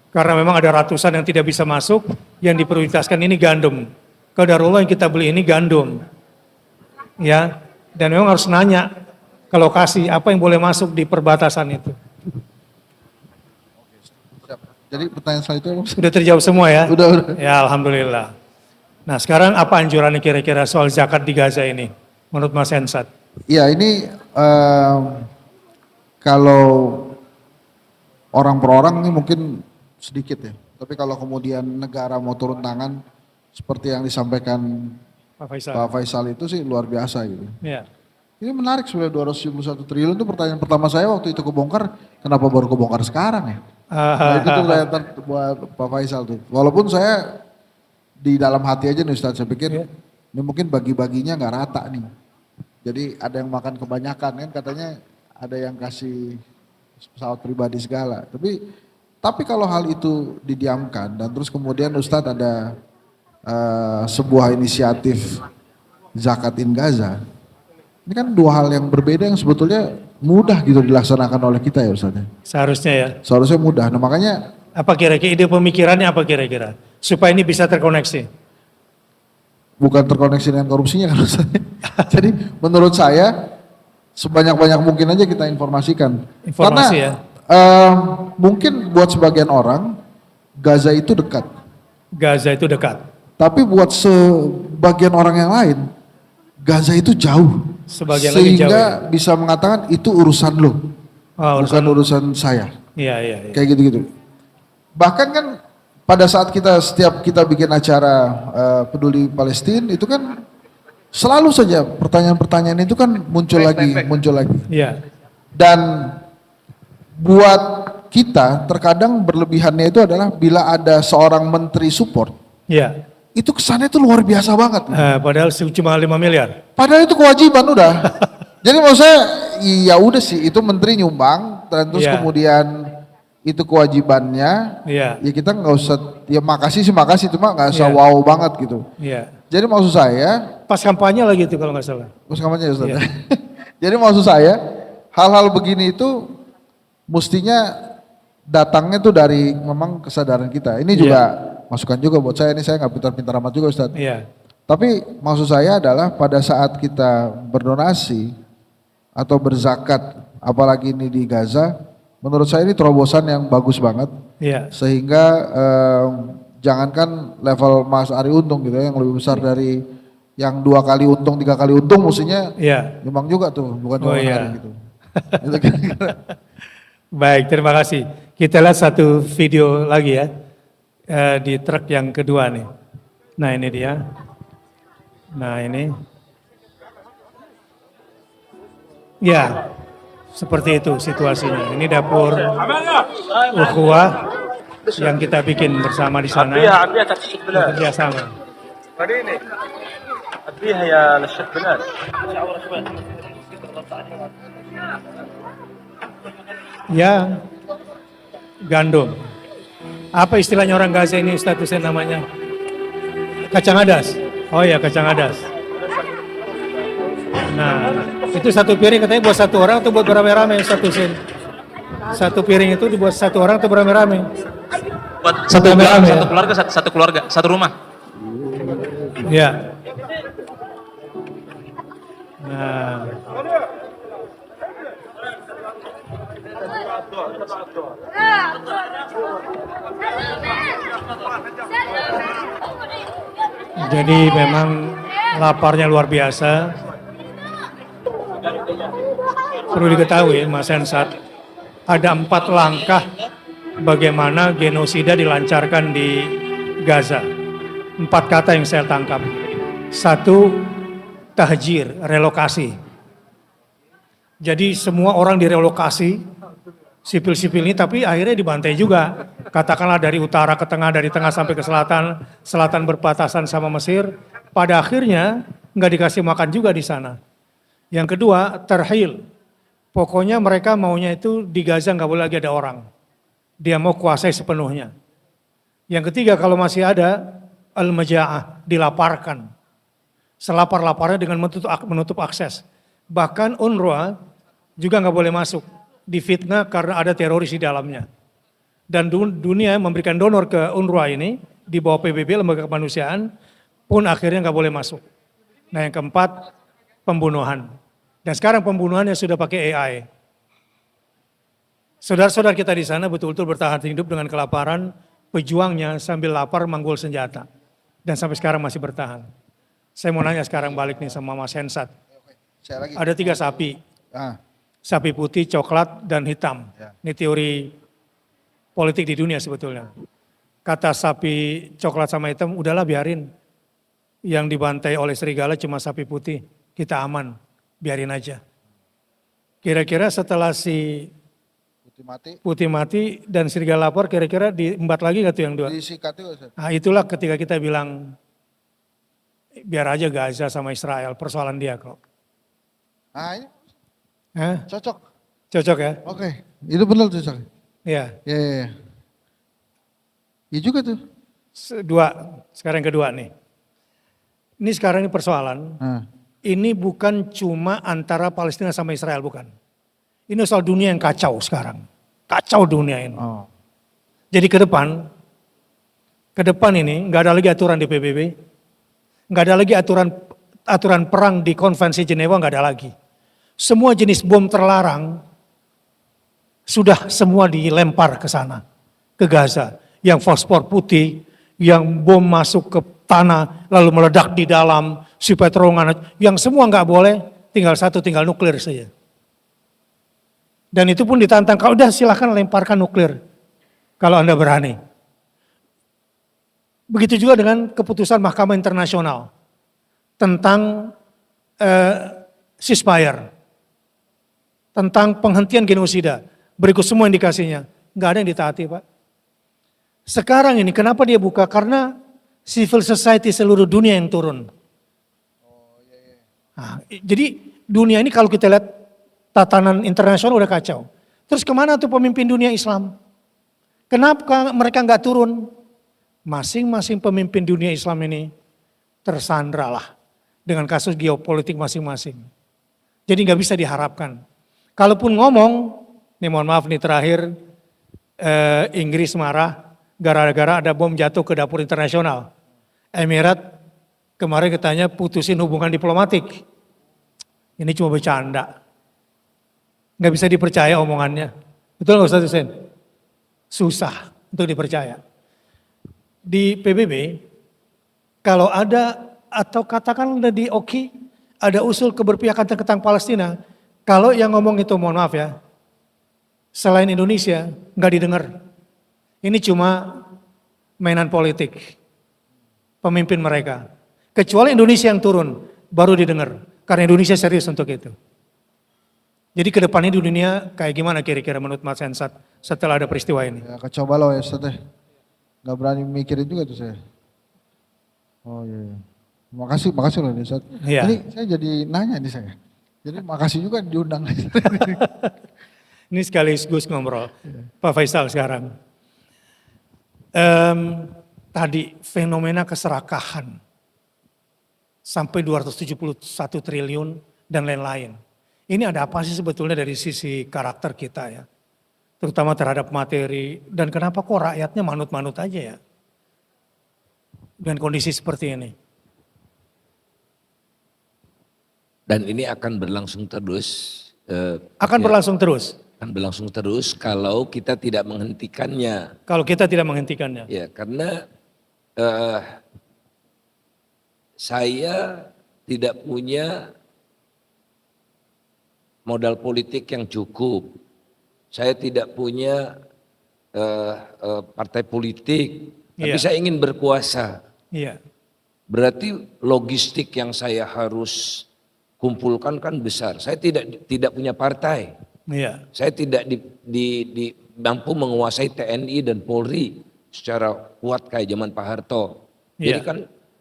S2: Karena memang ada ratusan yang tidak bisa masuk, yang diprioritaskan ini gandum. Qadarullah yang kita beli ini gandum. Ya, dan memang harus nanya ke lokasi apa yang boleh masuk di perbatasan itu.
S4: Jadi pertanyaan selanjutnya
S2: Sudah terjawab semua ya?
S4: Udah.
S2: Ya Alhamdulillah. Nah sekarang apa anjurannya kira-kira soal zakat di Gaza ini? Menurut Mas Hansat?
S4: Iya ini kalau orang per orang ini mungkin sedikit ya. Tapi kalau kemudian negara mau turun tangan seperti yang disampaikan
S2: Pak Faisal?
S4: Pak Faisal itu sih luar biasa gitu.
S2: Ya.
S4: Ini menarik sebenarnya 271 triliun itu pertanyaan pertama saya waktu itu kebongkar, kenapa baru kebongkar sekarang ya? Nah, itu tuh pertanyaan buat Pak Faisal tuh. Walaupun saya di dalam hati aja nih Ustaz, saya pikir ini mungkin bagi-baginya nggak rata nih. Jadi ada yang makan kebanyakan kan katanya, ada yang kasih pesawat pribadi segala. Tapi kalau hal itu didiamkan dan terus kemudian Ustadz ada sebuah inisiatif Zakat in Gaza. Ini kan 2 hal yang berbeda yang sebetulnya mudah gitu dilaksanakan oleh kita ya Ustadz.
S2: Seharusnya ya.
S4: Seharusnya mudah. Nah makanya
S2: Apa kira-kira ide pemikirannya apa kira-kira? Supaya ini bisa terkoneksi.
S4: bukan terkoneksi dengan korupsinya kan Ustadz. Jadi menurut saya sebanyak-banyak mungkin aja kita informasikan.
S2: Informasi
S4: Karena,
S2: ya.
S4: mungkin buat sebagian orang Gaza itu dekat.
S2: Gaza itu dekat.
S4: Tapi buat sebagian orang yang lain Gaza itu jauh.
S2: Sebagian lagi jauh.
S4: Sehingga
S2: Ya?
S4: bisa mengatakan itu urusan lo. Bukan urusan saya.
S2: Iya, iya.
S4: Kayak gitu-gitu. Bahkan kan pada saat setiap kita bikin acara peduli Palestina itu kan selalu saja pertanyaan-pertanyaan itu kan muncul lagi.
S2: Iya.
S4: Dan buat kita terkadang berlebihannya itu adalah bila ada seorang menteri support,
S2: Iya.
S4: itu kesannya itu luar biasa banget.
S2: Padahal cuma 5 miliar.
S4: Padahal itu kewajiban udah. Jadi maksud saya ya udah sih itu menteri nyumbang dan terus
S2: Iya.
S4: kemudian itu kewajibannya.
S2: Iya.
S4: Ya kita nggak usah, ya makasih cuma nggak usah
S2: Iya.
S4: wow banget gitu.
S2: Iya.
S4: Jadi maksud saya,
S2: Pas kampanye lagi itu kalau nggak salah.
S4: terus kamarnya ya Ustaz.
S2: Iya.
S4: Jadi maksud saya hal-hal begini itu mestinya datangnya tuh dari memang kesadaran kita. Ini juga masukan juga buat saya, ini saya nggak pintar-pintar amat juga Ustaz.
S2: Iya.
S4: Tapi maksud saya adalah pada saat kita berdonasi atau berzakat, apalagi ini di Gaza, menurut saya ini terobosan yang bagus banget.
S2: Iya.
S4: Sehingga jangankan level Mas Ari Untung gitu ya, yang lebih besar dari yang 2 kali untung, 3 kali untung, mestinya
S2: Iya.
S4: nyumbang juga tuh, bukan
S2: Oh
S4: cuma
S2: iya.
S4: Hari gitu. Itu kira-kira.
S2: Baik, terima kasih. Kita lihat satu video lagi ya, di truk yang kedua nih. Nah ini dia. Nah ini. Ya, seperti itu situasinya. Ini dapur ukhuwah yang kita bikin bersama di sana. Bekerja sama. Ya, gandum. Apa istilahnya orang Gaza ini statusnya namanya? Kacang adas. Oh ya, kacang adas. Nah, itu satu piring katanya buat satu orang atau buat beramai-ramai statusin? Satu piring itu dibuat satu orang atau beramai-ramai?
S6: Buat satu
S2: Rame-rame ya?
S6: keluarga, satu keluarga, satu rumah.
S2: Ya. Nah. Jadi memang laparnya luar biasa. Perlu diketahui Mas Hensat, ada 4 langkah bagaimana genosida dilancarkan di Gaza. 4 kata yang saya tangkap. 1, tahjir, relokasi. Jadi semua orang direlokasi, sipil-sipil ini, tapi akhirnya dibantai juga. Katakanlah dari utara ke tengah, dari tengah sampai ke selatan, selatan berbatasan sama Mesir. Pada akhirnya nggak dikasih makan juga di sana. Yang kedua, terhil. Pokoknya mereka maunya itu di Gaza nggak boleh lagi ada orang. Dia mau kuasai sepenuhnya. Yang ketiga, kalau masih ada, al-maja'ah, dilaparkan. Selapar-laparnya dengan menutup akses. Bahkan UNRWA juga nggak boleh masuk. Difitnah karena ada teroris di dalamnya. Dan dunia memberikan donor ke UNRWA ini, di bawah PBB, Lembaga Kemanusiaan, pun akhirnya nggak boleh masuk. Nah yang keempat, pembunuhan. Dan sekarang pembunuhannya sudah pakai AI. Saudara-saudara kita di sana betul-betul bertahan hidup dengan kelaparan, pejuangnya sambil lapar manggul senjata. Dan sampai sekarang masih bertahan. Saya mau nanya sekarang balik nih sama Mas Hensat.
S4: Saya lagi.
S2: Ada 3 sapi.
S4: Ah,
S2: Sapi putih, coklat, dan hitam.
S4: Ya.
S2: Ini teori politik di dunia sebetulnya. Kata sapi coklat sama hitam, udahlah biarin. Yang dibantai oleh serigala cuma sapi putih, kita aman, biarin aja. Kira-kira setelah si
S4: putih mati.
S2: putih mati dan serigala lapor, kira-kira diembat lagi gak tuh yang 2?
S4: Disikat juga, Ustaz.
S2: Nah itulah ketika kita bilang, biar aja Gaza sama Israel, persoalan dia kok.
S4: Nah, ini
S2: Hah?
S4: cocok.
S2: Cocok ya?
S4: Oke, itu benar tuh, Ustaz.
S2: Iya.
S4: Ya, ya, ya. Iya juga tuh.
S2: Sekarang yang kedua nih. Ini sekarang ini persoalan,
S4: Nah,
S2: ini bukan cuma antara Palestina sama Israel, bukan. Ini soal dunia yang kacau sekarang. Kacau dunia ini.
S4: oh.
S2: Jadi ke depan ini nggak ada lagi aturan di PBB, nggak ada lagi aturan perang di Konvensi Jenewa, nggak ada lagi. Semua jenis bom terlarang sudah semua dilempar ke sana, ke Gaza. Yang fosfor putih, yang bom masuk ke tanah lalu meledak di dalam supaya terowongan, yang semua nggak boleh, tinggal satu, tinggal nuklir saja. Dan itu pun ditantang, kalau udah silahkan lemparkan nuklir kalau Anda berani. Begitu juga dengan keputusan Mahkamah Internasional tentang ceasefire, tentang penghentian genosida. Berikut semua indikasinya, nggak ada yang ditaati, Pak. Sekarang ini kenapa dia buka? Karena civil society seluruh dunia yang turun. Nah, jadi dunia ini kalau kita lihat tatanan internasional udah kacau. Terus kemana tuh pemimpin dunia Islam? Kenapa mereka nggak turun? Masing-masing pemimpin dunia Islam ini tersandra lah dengan kasus geopolitik masing-masing. Jadi nggak bisa diharapkan. Kalaupun ngomong, nih mohon maaf nih terakhir, Inggris marah gara-gara ada bom jatuh ke dapur internasional. Emirat kemarin katanya putusin hubungan diplomatik. Ini cuma bercanda. Nggak bisa dipercaya omongannya. Betul nggak Ustaz Hussein? Susah untuk dipercaya. di PBB, kalau ada atau katakanlah di OKI, ada usul keberpihakan tentang Palestina, kalau yang ngomong itu mohon maaf ya, selain Indonesia nggak didengar. Ini cuma mainan politik pemimpin mereka. Kecuali Indonesia yang turun, baru didengar. Karena Indonesia serius untuk itu. Jadi ke depannya di dunia kayak gimana kira-kira menurut Mas Hensat setelah ada peristiwa ini?
S4: Ya kecoba loh ya Ustaz. Nggak berani mikirin juga tuh saya. Oh iya. Makasih loh Ustaz.
S2: Iya.
S4: Ini saya jadi nanya nih saya. Jadi makasih juga diundang.
S2: Ini sekaligus ngobrol. Pak Faisal sekarang. Tadi fenomena keserakahan sampai 271 triliun dan lain-lain. Ini ada apa sih sebetulnya dari sisi karakter kita ya? Terutama terhadap materi dan kenapa kok rakyatnya manut-manut aja ya? Dengan kondisi seperti ini.
S3: Dan ini akan berlangsung terus.
S2: Akan berlangsung terus.
S3: Akan berlangsung terus kalau kita tidak menghentikannya.
S2: Kalau kita tidak menghentikannya.
S3: Ya, karena saya tidak punya modal politik yang cukup. Saya tidak punya partai politik, tapi
S2: Iya.
S3: saya ingin berkuasa.
S2: Iya.
S3: Berarti logistik yang saya harus kumpulkan kan besar. Saya tidak punya partai.
S2: Iya.
S3: Saya tidak mampu menguasai TNI dan Polri secara kuat kayak zaman Pak Harto. Jadi
S2: Iya.
S3: kan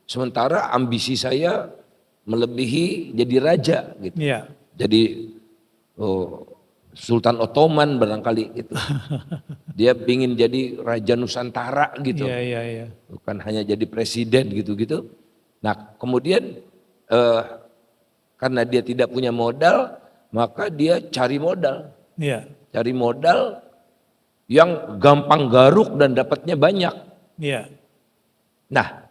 S3: sementara ambisi saya melebihi jadi raja gitu.
S2: Iya.
S3: Jadi Sultan Ottoman barangkali gitu. Dia ingin jadi Raja Nusantara gitu.
S2: Iya.
S3: Bukan hanya jadi presiden gitu-gitu. Nah kemudian karena dia tidak punya modal, maka dia cari modal.
S2: Iya.
S3: Cari modal yang gampang garuk dan dapatnya banyak.
S2: Iya.
S3: Nah,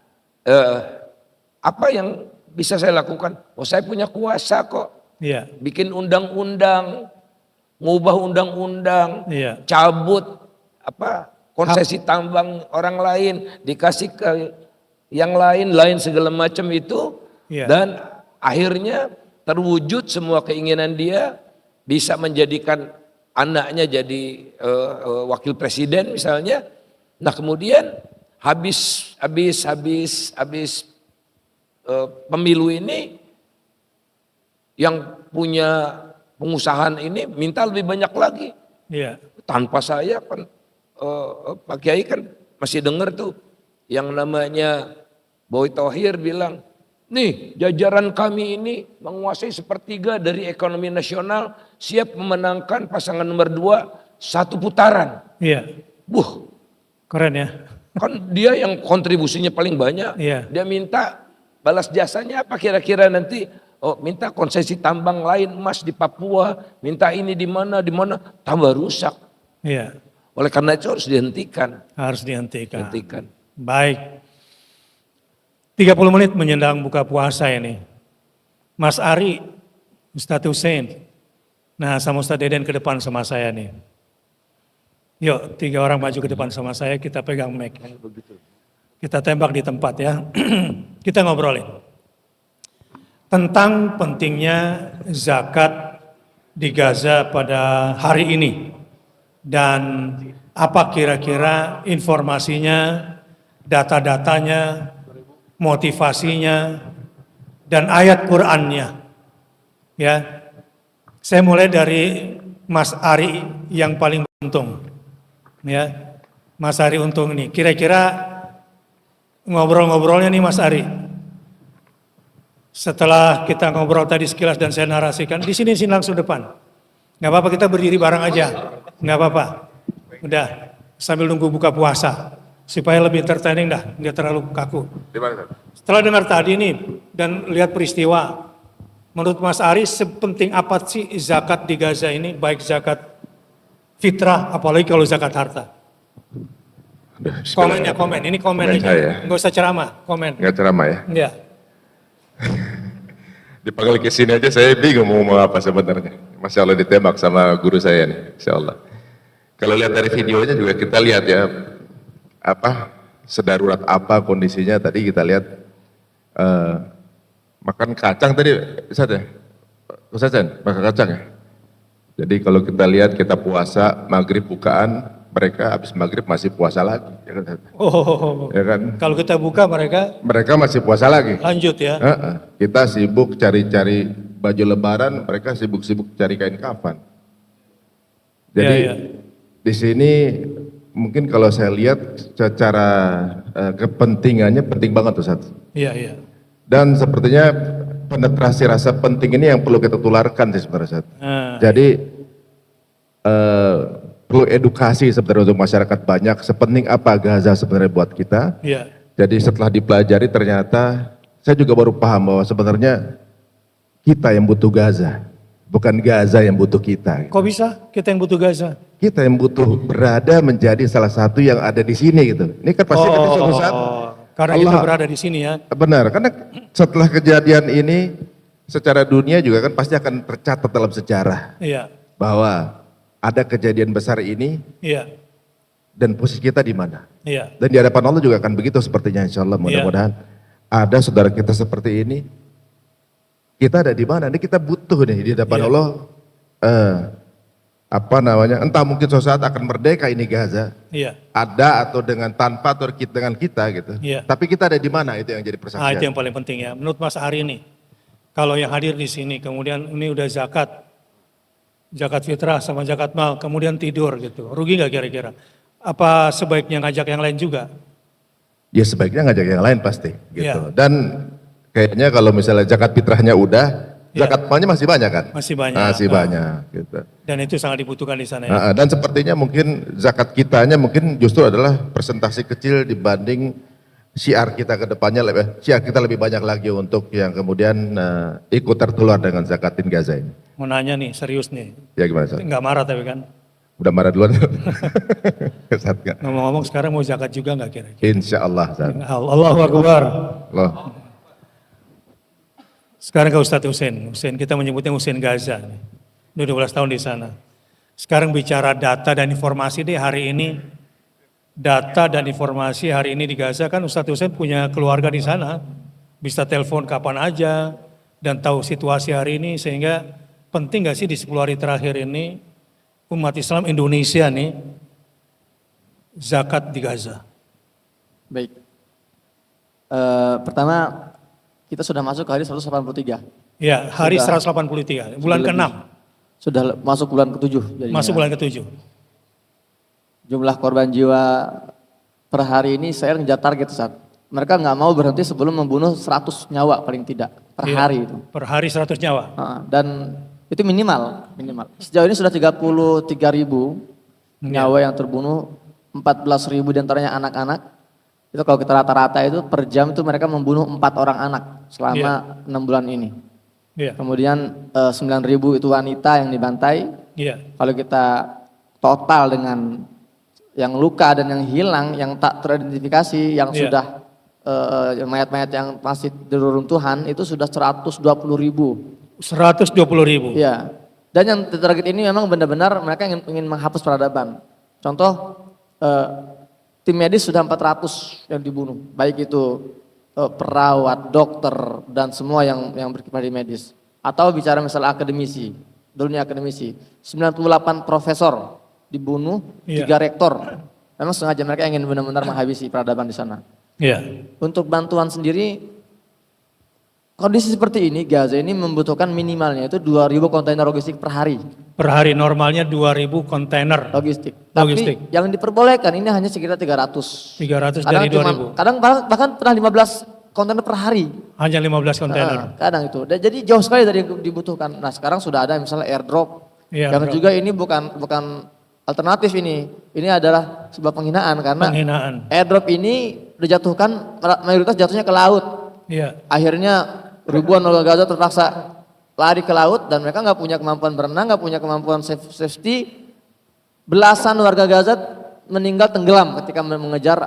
S3: apa yang bisa saya lakukan? Oh, saya punya kuasa kok.
S2: Iya.
S3: Bikin undang-undang, ngubah undang-undang,
S2: Iya.
S3: cabut konsesi tambang orang lain, dikasih ke yang lain segala macam itu,
S2: Iya.
S3: dan akhirnya terwujud semua keinginan dia, bisa menjadikan anaknya jadi wakil presiden misalnya. Nah kemudian habis pemilu ini yang punya pengusahaan ini minta lebih banyak lagi.
S2: Iya.
S3: Tanpa saya kan Pak Kiai kan masih dengar tuh yang namanya Boy Thohir bilang, nih jajaran kami ini menguasai sepertiga dari ekonomi nasional, siap memenangkan pasangan nomor 2 1 putaran.
S2: Iya. Keren ya.
S3: Kan dia yang kontribusinya paling banyak.
S2: Iya.
S3: Dia minta balas jasanya apa kira-kira nanti? Oh, minta konsesi tambang lain emas di Papua, minta ini di mana, tambah rusak.
S2: Iya.
S3: Oleh karena itu harus dihentikan.
S2: Harus dihentikan.
S3: Hentikan.
S2: Baik. 30 menit menjelang buka puasa ini. Mas Ari, Ustadz Hussein. Nah sama Ustadz Deden ke depan sama saya nih. Yuk 3 orang maju ke depan sama saya, kita pegang mic. Kita tembak di tempat ya. Kita ngobrolin. Tentang pentingnya zakat di Gaza pada hari ini. Dan apa kira-kira informasinya, data-datanya, motivasinya, dan ayat Qur'annya. Ya, saya mulai dari Mas Ari yang paling beruntung. Ya, Mas Ari untung ini. Kira-kira ngobrol-ngobrolnya nih Mas Ari. Setelah kita ngobrol tadi sekilas dan saya narasikan, di sini langsung depan. Nggak apa-apa kita berdiri bareng aja. Nggak apa-apa. Udah sambil nunggu buka puasa. Supaya lebih entertaining dah, nggak terlalu kaku. Setelah dengar tadi nih dan lihat peristiwa, menurut Mas Ari sepenting apa sih zakat di Gaza ini, baik zakat fitrah, apalagi kalau zakat harta? Komennya komen, ini komen aja,
S7: saya.
S2: nggak usah ceramah, komen.
S7: Nggak ceramah ya?
S2: Iya.
S7: Dipanggil ke sini aja saya bingung mau ngomong apa sebenarnya. Masya Allah ditembak sama guru saya nih, Insya Allah. Kalau lihat dari videonya juga kita lihat ya, sedarurat apa kondisinya. Tadi kita lihat makan kacang tadi, Ustaz ya? Ustaz makan kacang ya? Jadi kalau kita lihat kita puasa, maghrib bukaan, mereka habis maghrib masih puasa lagi. Ya kan?
S2: Oh,
S7: Ya kan?
S2: kalau kita buka mereka
S7: Masih puasa lagi.
S2: lanjut ya.
S7: Kita sibuk cari-cari baju lebaran, mereka sibuk-sibuk cari kain kafan. Jadi
S2: Ya, ya.
S7: di sini mungkin kalau saya lihat secara kepentingannya penting banget Ustaz.
S2: Iya, iya.
S7: Dan sepertinya penetrasi rasa penting ini yang perlu kita tularkan sih sebenarnya Ustaz. Jadi perlu edukasi sebenarnya untuk masyarakat banyak, sepenting apa Gaza sebenarnya buat kita.
S2: Iya.
S7: Jadi setelah dipelajari ternyata saya juga baru paham bahwa sebenarnya kita yang butuh Gaza, bukan Gaza yang butuh kita.
S2: Kok bisa kita yang butuh Gaza?
S7: Kita yang butuh berada menjadi salah satu yang ada di sini gitu. Ini kan pasti kan suatu saat
S2: karena
S7: Allah-
S2: kita berada di sini ya.
S7: benar, karena setelah kejadian ini secara dunia juga kan pasti akan tercatat dalam sejarah
S2: Iya,
S7: bahwa ada kejadian besar ini
S2: iya,
S7: dan posisi kita di mana.
S2: iya.
S7: Dan di hadapan Allah juga akan begitu sepertinya insya Allah mudah-mudahan. Ada saudara kita seperti ini, kita ada di mana? Ini kita butuh nih di hadapan
S2: Iya.
S7: Allah. Entah mungkin suatu saat akan merdeka ini Gaza.
S2: Iya.
S7: Ada atau dengan tanpa atau dengan kita gitu.
S2: Iya.
S7: Tapi kita ada di mana itu yang jadi
S2: Nah,
S7: persaksian.
S2: itu yang paling penting ya. Menurut Mas Ari ini, kalau yang hadir di sini, kemudian ini udah zakat fitrah sama zakat mal, kemudian tidur gitu. Rugi nggak kira-kira? Apa sebaiknya ngajak yang lain juga?
S7: Ya sebaiknya ngajak yang lain pasti gitu.
S2: Iya.
S7: Dan kayaknya kalau misalnya zakat fitrahnya udah,
S2: Iya.
S7: zakat malnya masih banyak kan?
S2: Masih banyak.
S7: Masih
S2: Ah.
S7: banyak gitu.
S2: Dan itu sangat dibutuhkan di sana ya.
S7: Dan sepertinya mungkin zakat kitanya mungkin justru adalah persentase kecil dibanding syiar kita ke depannya, syiar kita lebih banyak lagi untuk yang kemudian ikut tertular dengan zakatin Gaza ini.
S2: Mau nanya nih, serius nih.
S7: Ya gimana Ustaz?
S2: Nggak marah tapi kan.
S7: Udah marah duluan? Ustaz nggak?
S2: Ngomong-ngomong sekarang mau zakat juga nggak kira-kira?
S7: Insya Allah. Ustaz.
S2: Allahu Akbar.
S7: Loh.
S2: Sekarang ke Ustadz Hussein. Kita menyebutnya Hussein Gaza. Udah 12 tahun di sana. Sekarang bicara data dan informasi deh hari ini. Data dan informasi hari ini di Gaza kan Ustadz Hussein punya keluarga di sana. Bisa telepon kapan aja dan tahu situasi hari ini sehingga penting gak sih di 10 hari terakhir ini umat Islam Indonesia nih zakat di Gaza.
S5: Baik. Pertama kita sudah masuk ke hari 183.
S2: Ya, hari
S5: Sudah.
S2: 183, bulan
S5: Sudah
S2: ke-6,
S5: lebih. Sudah masuk bulan ke-7.
S2: masuk bulan ke-7.
S5: Jumlah korban jiwa per hari ini saya ngejar target saat. Mereka nggak mau berhenti sebelum membunuh 100 nyawa paling tidak per
S2: Iya,
S5: hari itu.
S2: Per hari 100 nyawa.
S5: Dan itu minimal. Sejauh ini sudah 33.000 nyawa yang terbunuh, 14.000 diantaranya anak-anak. Itu kalau kita rata-rata itu per jam itu mereka membunuh 4 orang anak selama 6 bulan ini.
S2: Iya,
S5: Kemudian 9.000 itu wanita yang dibantai.
S2: iya,
S5: Kalau kita total dengan yang luka dan yang hilang, yang tak teridentifikasi, yang
S2: Iya.
S5: sudah mayat-mayat yang masih di reruntuhan itu sudah 120.000.
S2: 120.000.
S5: Iya. Dan yang target ini memang benar-benar mereka ingin menghapus peradaban. Contoh tim medis sudah 400 yang dibunuh, baik itu perawat, dokter dan semua yang berkiprah di medis. Atau bicara misalnya akademisi, dunia akademisi, 98 profesor dibunuh,
S2: Iya.
S5: 3 rektor. Memang sengaja mereka ingin benar-benar menghabisi peradaban di sana.
S2: Iya,
S5: Untuk bantuan sendiri, kondisi seperti ini, Gaza ini membutuhkan minimalnya itu 2.000 kontainer logistik per hari.
S2: per hari normalnya 2.000 kontainer.
S5: Logistik.
S2: Logistik.
S5: Tapi yang diperbolehkan ini hanya sekitar 300.
S2: 300
S5: Kadang
S2: dari 2.000.
S5: kadang bahkan pernah 15 kontainer per hari.
S2: Hanya 15 kontainer.
S5: Kadang itu. Dan jadi jauh sekali dari yang dibutuhkan. Nah, sekarang sudah ada misalnya airdrop.
S2: Iya,
S5: yang
S2: airdrop.
S5: juga ini bukan alternatif ini. Ini adalah sebuah penghinaan karena
S2: Penghinaan.
S5: airdrop ini dijatuhkan mayoritas jatuhnya ke laut.
S2: Iya,
S5: Akhirnya ribuan warga Gaza terpaksa lari ke laut dan mereka nggak punya kemampuan berenang, nggak punya kemampuan safety. Belasan warga Gaza meninggal tenggelam ketika mengejar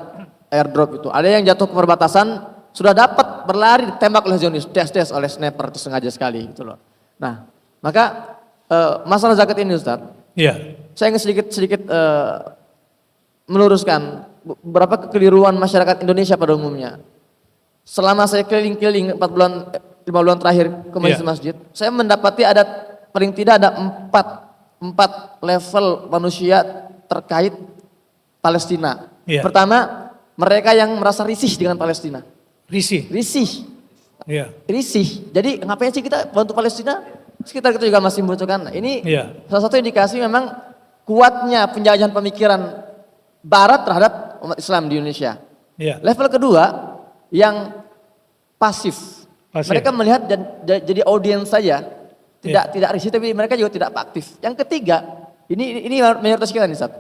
S5: airdrop itu. Ada yang jatuh ke perbatasan sudah dapat berlari ditembak oleh Zionis, des oleh sniper itu sengaja sekali gitu loh. Nah, maka masalah zakat ini Ustaz,
S2: iya,
S5: saya ingin sedikit meluruskan beberapa kekeliruan masyarakat Indonesia pada umumnya. Selama saya keliling-keliling 5 bulan terakhir ke masjid, saya mendapati ada paling tidak ada empat level manusia terkait Palestina.
S2: Iya.
S5: Pertama, mereka yang merasa risih dengan Palestina.
S2: Risih. Iya.
S5: Risih. Jadi ngapain sih kita bantu Palestina? Sekitar kita juga masih membutuhkan. Nah, ini
S2: Iya.
S5: salah satu indikasi memang kuatnya penjajahan pemikiran Barat terhadap umat Islam di Indonesia.
S2: Iya.
S5: Level kedua yang pasif.
S2: Pasif.
S5: Mereka melihat dan jadi audiens saja, tidak risih tapi mereka juga tidak aktif. Yang ketiga, ini mayoritas kita nih, Ustaz.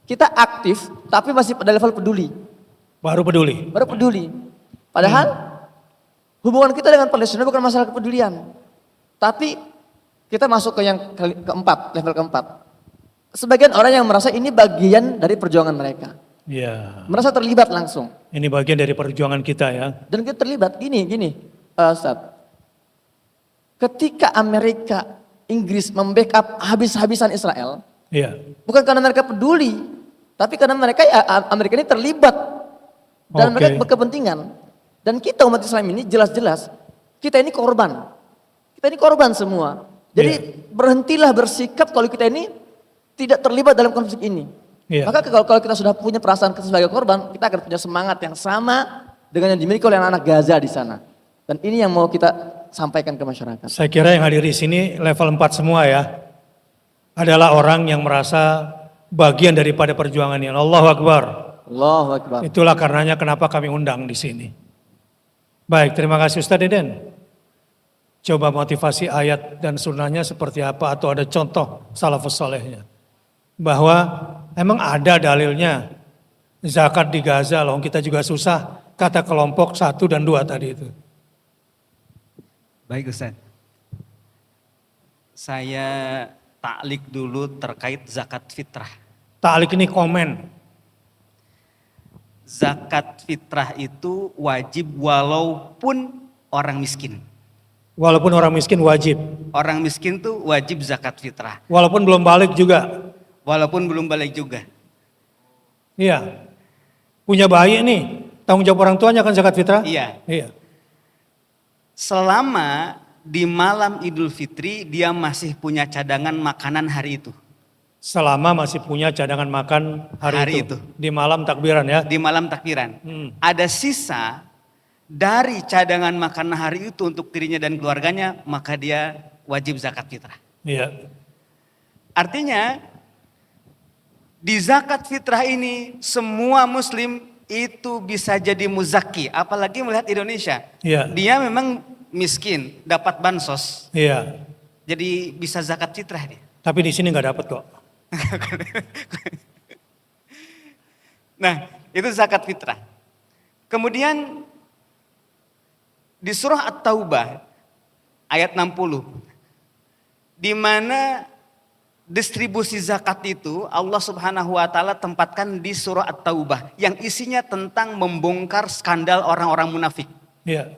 S5: Kita aktif tapi masih pada level peduli.
S2: Baru peduli.
S5: Padahal hubungan kita dengan Palestina bukan masalah kepedulian. Tapi kita masuk ke yang keempat, level keempat. Sebagian orang yang merasa ini bagian dari perjuangan mereka.
S2: Iya.
S5: Merasa terlibat langsung.
S2: Ini bagian dari perjuangan kita ya.
S5: Dan kita terlibat gini, Ustaz. Ketika Amerika, Inggris membackup habis-habisan Israel,
S2: Iya.
S5: bukan karena mereka peduli, tapi karena mereka Amerika ini terlibat dan mereka berkepentingan. Dan kita umat Islam ini jelas-jelas kita ini korban. Kita ini korban semua. Jadi berhentilah bersikap kalau kita ini tidak terlibat dalam konflik ini.
S2: Iya.
S5: Maka kalau kita sudah punya perasaan kita sebagai korban, kita akan punya semangat yang sama dengan yang dimiliki oleh anak-anak Gaza di sana. Dan ini yang mau kita sampaikan ke masyarakat.
S2: Saya kira yang hadir di sini level 4 semua ya. Adalah orang yang merasa bagian daripada perjuangan ini. Allahu Akbar.
S5: Allahu Akbar.
S2: Itulah karenanya kenapa kami undang di sini. Baik, terima kasih Ustaz Deden. Coba motivasi ayat dan sunnahnya seperti apa atau ada contoh salafus solehnya. Bahwa emang ada dalilnya zakat di Gaza loh, kita juga susah, kata kelompok 1 dan 2 tadi itu.
S8: Baik Ustaz, saya taklik dulu terkait zakat fitrah.
S2: Ta'liq ini komen.
S8: Zakat fitrah itu wajib walaupun orang miskin.
S2: Walaupun orang miskin wajib.
S8: Orang miskin tuh wajib zakat fitrah.
S2: Walaupun belum balik juga.
S8: Walaupun belum balik juga.
S2: Iya. Punya bayi nih, tanggung jawab orang tuanya kan zakat fitrah?
S8: Iya.
S2: Iya.
S8: Selama di malam Idul Fitri dia masih punya cadangan makanan hari itu.
S2: Selama masih punya cadangan makan hari itu. Di malam takbiran ya.
S8: Di malam takbiran. Ada sisa dari cadangan makanan hari itu untuk dirinya dan keluarganya, maka dia wajib zakat fitrah.
S2: Iya.
S8: Artinya di zakat fitrah ini semua muslim itu bisa jadi muzaki, apalagi melihat Indonesia.
S2: Iya.
S8: Dia memang miskin, dapat bansos.
S2: Iya.
S8: Jadi bisa zakat fitrah dia.
S2: Tapi di sini nggak dapat kok.
S8: Nah, itu zakat fitrah. Kemudian di surah At-Taubah ayat 60 di mana distribusi zakat itu Allah Subhanahu wa taala tempatkan di surah At-Taubah yang isinya tentang membongkar skandal orang-orang munafik.
S2: Iya.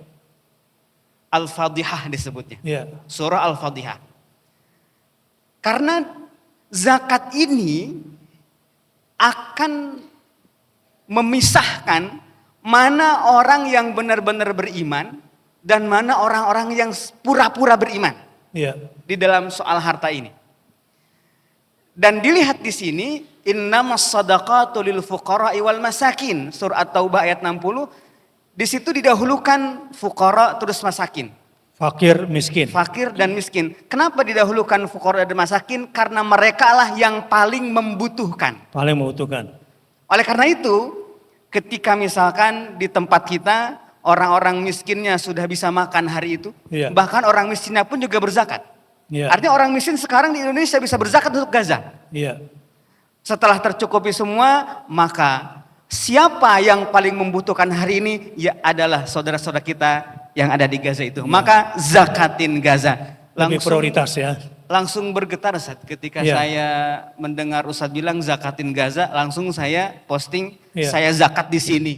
S8: Al-Fadhihah disebutnya.
S2: Iya.
S8: Surah Al-Fadhihah. Karena zakat ini akan memisahkan mana orang yang benar-benar beriman dan mana orang-orang yang pura-pura beriman.
S2: Iya.
S8: Di dalam soal harta ini. Dan dilihat di sini, innamas shadaqatu lil fuqara'i wal masakin, surah At-Taubah ayat 60, di situ didahulukan fuqara terus masakin.
S2: Fakir miskin.
S8: Fakir dan miskin. Kenapa didahulukan fuqara dan masakin? Karena mereka lah yang paling membutuhkan.
S2: Paling membutuhkan.
S8: Oleh karena itu, ketika misalkan di tempat kita orang-orang miskinnya sudah bisa makan hari itu,
S2: Iya.
S8: bahkan orang miskinnya pun juga berzakat.
S2: Iya.
S8: Artinya orang miskin sekarang di Indonesia bisa berzakat untuk Gaza.
S2: Iya.
S8: Setelah tercukupi semua, maka siapa yang paling membutuhkan hari ini? Ya adalah saudara-saudara kita yang ada di Gaza itu. Maka zakatin Gaza.
S2: Lebih prioritas ya.
S8: Langsung bergetar Ustaz ketika
S2: Iya.
S8: saya mendengar Ustaz bilang zakatin Gaza, langsung saya posting
S2: Iya.
S8: saya zakat di sini.